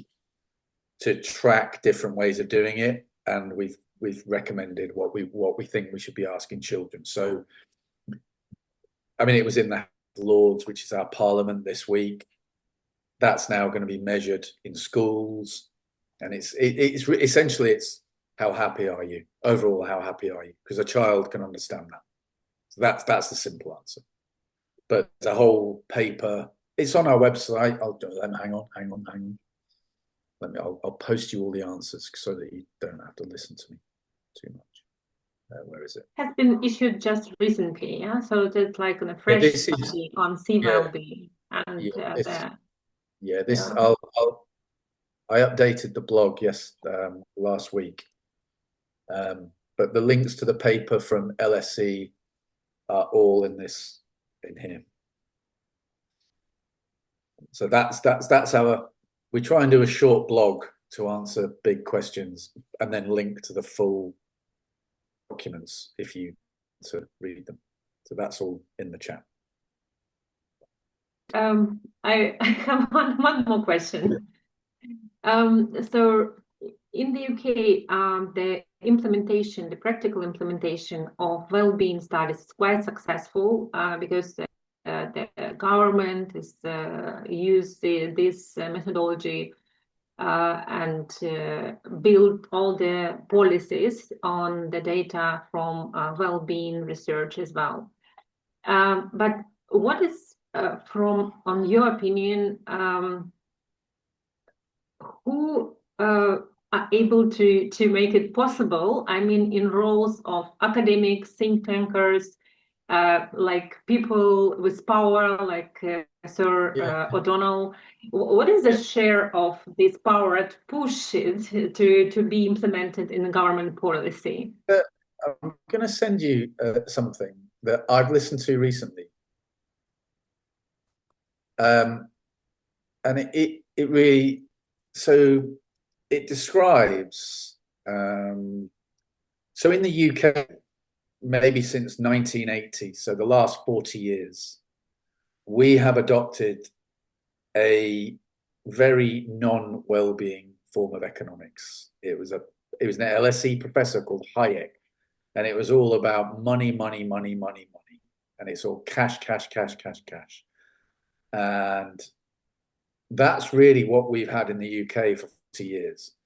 to track different ways of doing it, and we've recommended what we think we should be asking children. So, I mean, it was in the Lords, which is our parliament this week. That's now going to be measured in schools, and it's essentially how happy are you overall? How happy are you? Because a child can understand that. So that's the simple answer. But the whole paper, it's on our website. Hang on. I'll post you all the answers so that you don't have to listen to me too much. Where is it? Has been issued just recently, yeah. So it's like a fresh study on well-being, and I updated the blog last week, but the links to the paper from LSE are all in here. So that's our. We try and do a short blog to answer big questions and then link to the full documents if you want to read them. So that's all in the chat. I have one more question. So in the UK, the practical implementation of well-being studies is quite successful because the government is use this methodology and build all the policies on the data from well-being research as well. But what is, on your opinion, who are able to make it possible? I mean, in roles of academics, think tankers, like people with power, like Sir O'Donnell. What is the share of this power to push it to be implemented in the government policy? I'm going to send you something that I've listened to recently. And it really, so it describes, so in the UK, maybe since 1980, so the last 40 years, we have adopted a very non-well-being form of economics. It was an LSE professor called Hayek, and it was all about money, and it's all cash. And that's really what we've had in the UK for 40 years.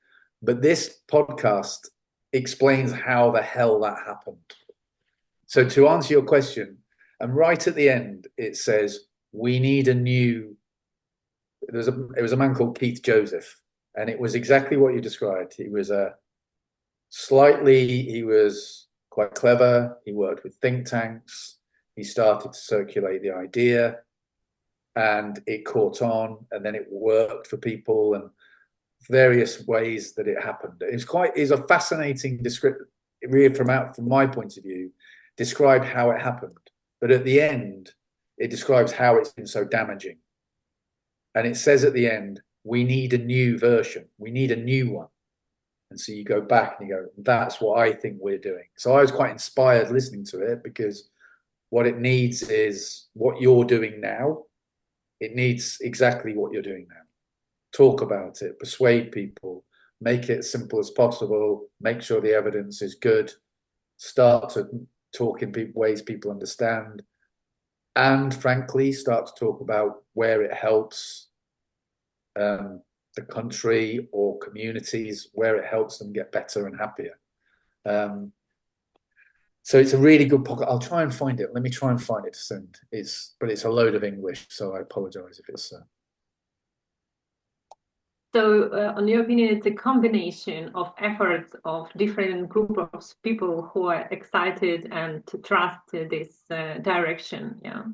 But this podcast explains how the hell that happened. So to answer your question, and right at the end, it says, we need a new, it was a man called Keith Joseph, and it was exactly what you described. He was quite clever. He worked with think tanks. He started to circulate the idea, and it caught on, and then it worked for people, and various ways that it happened. It's a fascinating description, really, from my point of view, described how it happened. But at the end, it describes how it's been so damaging. And it says at the end, we need a new version. We need a new one. And so you go back and you go, that's what I think we're doing. So I was quite inspired listening to it, because what it needs is what you're doing now. It needs exactly what you're doing now. Talk about it, persuade people, make it as simple as possible, make sure the evidence is good, start to talk in ways people understand, and frankly, start to talk about where it helps the country or communities, where it helps them get better and happier. So it's a really good pocket. I'll try and find it. Let me try and find it to send. But it's a load of English, so I apologize if it's. So, in your opinion, it's a combination of efforts of different group of people who are excited and to trust this direction. Yeah.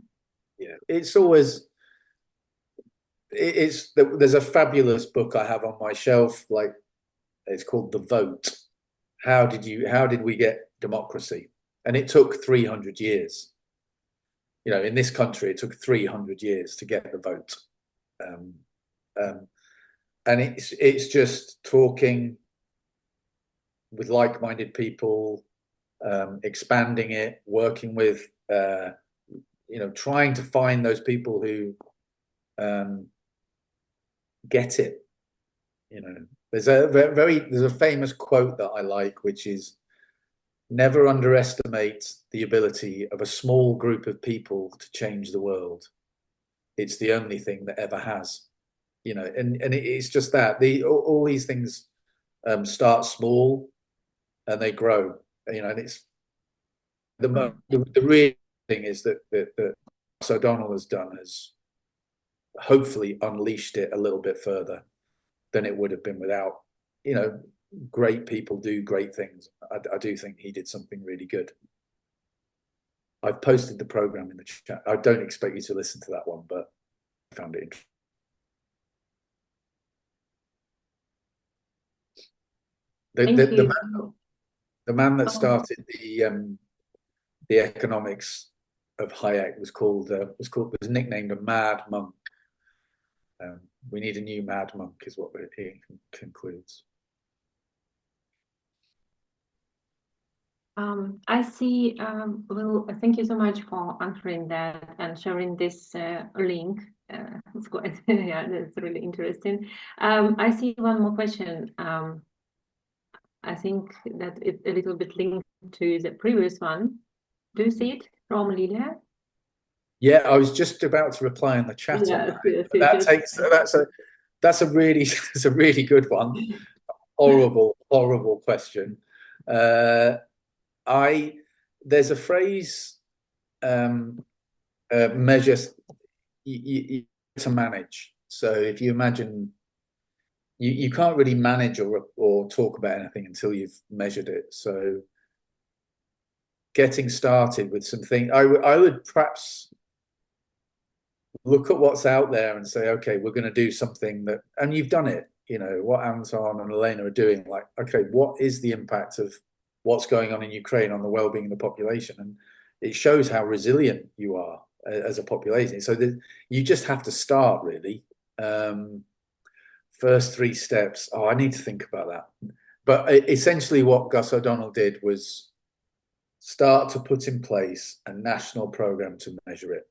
Yeah, it's always. There's a fabulous book I have on my shelf. Like, it's called The Vote. How did we get democracy? And it took 300 years. You know, in this country, it took 300 years to get the vote. And it's just talking with like-minded people, expanding it, working with, trying to find those people who get it. You know, there's a famous quote that I like, which is, never underestimate the ability of a small group of people to change the world. It's the only thing that ever has. You know, and it's just that all these things start small and they grow. You know, and it's the real thing is that O'Donnell has done has hopefully unleashed it a little bit further than it would have been without. You know, great people do great things. I do think he did something really good. I've posted the program in the chat. I don't expect you to listen to that one, but I found it interesting. The man that started the economics of Hayek was nicknamed a mad monk. We need a new mad monk, is what he concludes. I see. Well, thank you so much for answering that and sharing this link. It's quite, yeah, that's really interesting. I see one more question. I think that it's a little bit linked to the previous one. Do you see it from Lilia? Yeah, I was just about to reply in the chat on that. That's a really good one. Horrible question. There's a phrase, measures to manage. So if you imagine, you can't really manage or talk about anything until you've measured it. So getting started with something, I would perhaps look at what's out there and say, okay, we're going to do something that, and you've done it. You know what Anton and Elena are doing. Like, okay, what is the impact of what's going on in Ukraine on the well-being of the population? And it shows how resilient you are as a population. So you just have to start, really. First 3 steps. Oh, I need to think about that. But essentially what Gus O'Donnell did was start to put in place a national program to measure it.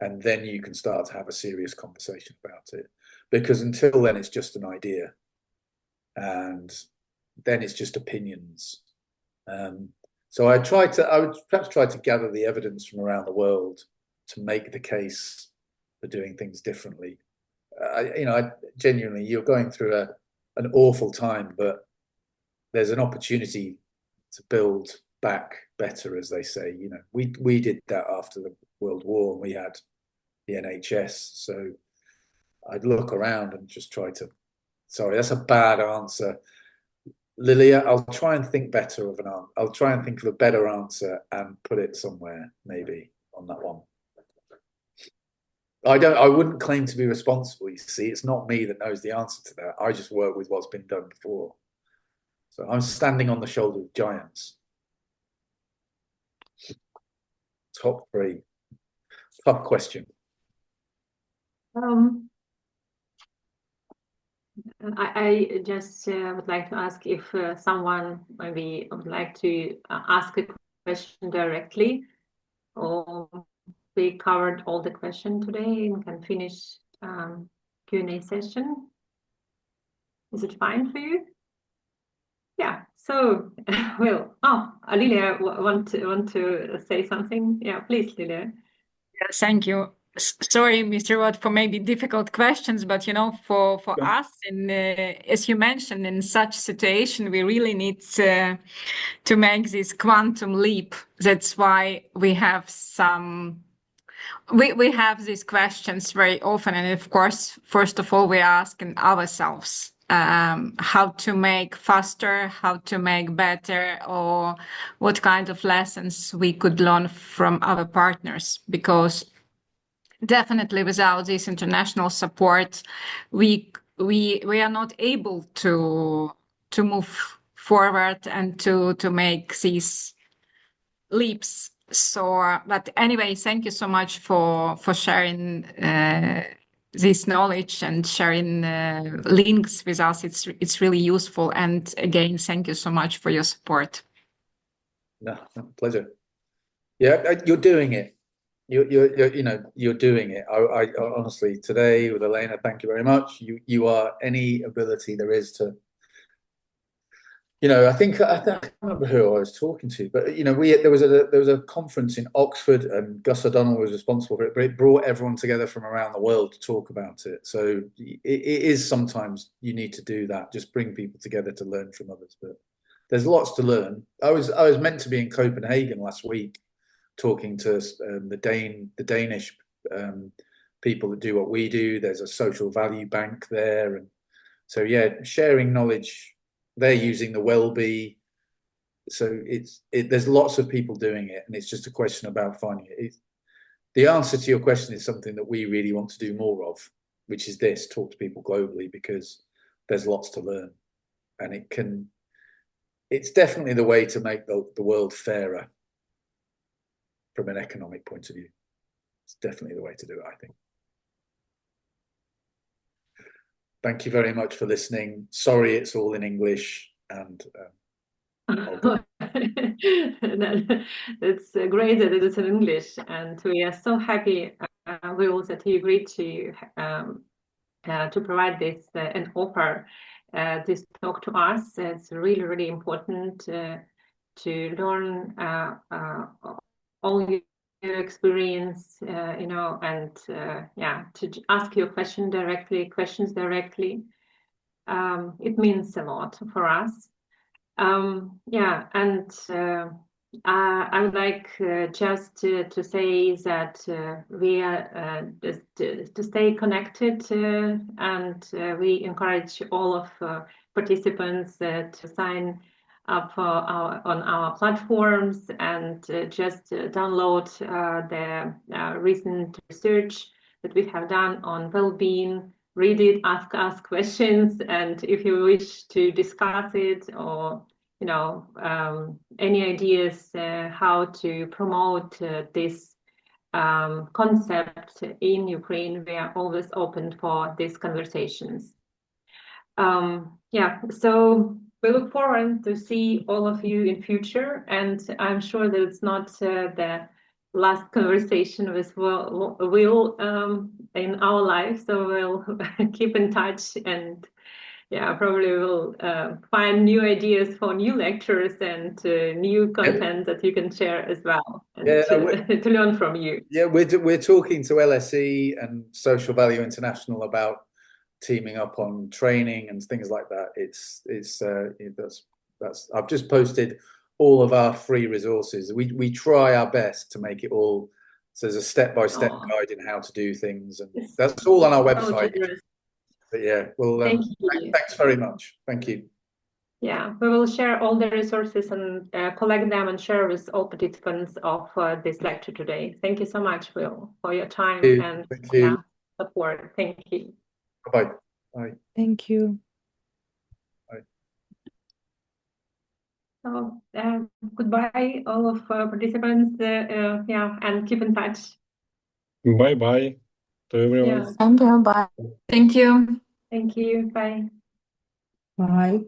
And then you can start to have a serious conversation about it. Because until then, it's just an idea. And then it's just opinions. So I would perhaps try to gather the evidence from around the world to make the case for doing things differently. Genuinely, you're going through an awful time, but there's an opportunity to build back better, as they say. You know, we did that after the World War, and we had the NHS. So I'd look around and just try to. Sorry, that's a bad answer. Lilia, I'll try and think better of an answer. I'll try and think of a better answer and put it somewhere, maybe, on that one. I wouldn't claim to be responsible, you see. It's not me that knows the answer to that. I just work with what's been done before. So I'm standing on the shoulder of giants. Top 3. Tough question. I just would like to ask if someone maybe would like to ask a question directly, or we covered all the questions today and can finish Q&A session. Is it fine for you? Yeah. So, well, Lilia want to say something? Yeah, please, Lilia. Yes, thank you. Sorry, Mr. Watt, for maybe difficult questions, but you know, for us, and as you mentioned, in such situation, we really need to make this quantum leap. That's why we have we have these questions very often, and of course, first of all, we are asking ourselves how to make faster, how to make better, or what kind of lessons we could learn from our partners, because definitely without this international support, we are not able to move forward and to make these leaps. So, but anyway, thank you so much for sharing this knowledge and sharing links with us. It's really useful. And again, thank you so much for your support. No, pleasure. Yeah, you're doing it. You're doing it. I honestly, today with Elena, thank you very much. You are any ability there is to. I can't remember who I was talking to, but there was a conference in Oxford, and Gus O'Donnell was responsible for it, but it brought everyone together from around the world to talk about it. So it is sometimes you need to do that, just bring people together to learn from others. But there's lots to learn. I was meant to be in Copenhagen last week, talking to the Danish people that do what we do. There's a social value bank there, and so yeah, sharing knowledge. They're using the Wellbeing, so there's lots of people doing it, and it's just a question about finding it. The answer to your question is something that we really want to do more of, which is this: talk to people globally, because there's lots to learn, and it's definitely the way to make the world fairer from an economic point of view. It's definitely the way to do it, I think. Thank you very much for listening. Sorry it's all in English, and it's great that it is in English, and we are so happy, Will, that you agreed to provide this and offer this talk to us. It's really, really important to learn all your experience, and to ask your questions directly. It means a lot for us. And I would like just to say that we are to stay connected, and we encourage all of participants to sign up on our platforms and just download the recent research that we have done on well-being. Read it, ask questions, and if you wish to discuss it, or any ideas how to promote this concept in Ukraine, we are always open for these conversations. So we look forward to see all of you in future, and I'm sure that it's not the last conversation with Will in our life, so we'll keep in touch, and probably we'll find new ideas for new lectures and new content that you can share as well, and to learn from you. Yeah, we're talking to LSE and Social Value International about teaming up on training and things like that. That's I've just posted all of our free resources. We try our best to make it all, so there's a step-by-step guide in how to do things, and that's all on our website. But yeah, well, thanks very much. Thank you. Yeah, we will share all the resources and collect them and share with all participants of this lecture today. Thank you so much, Will, for your time and support. Thank you. Bye. Bye. Thank you. So goodbye, all of participants. And keep in touch. Bye to everyone. Thank you. Bye. Thank you. Thank you. Bye. Bye.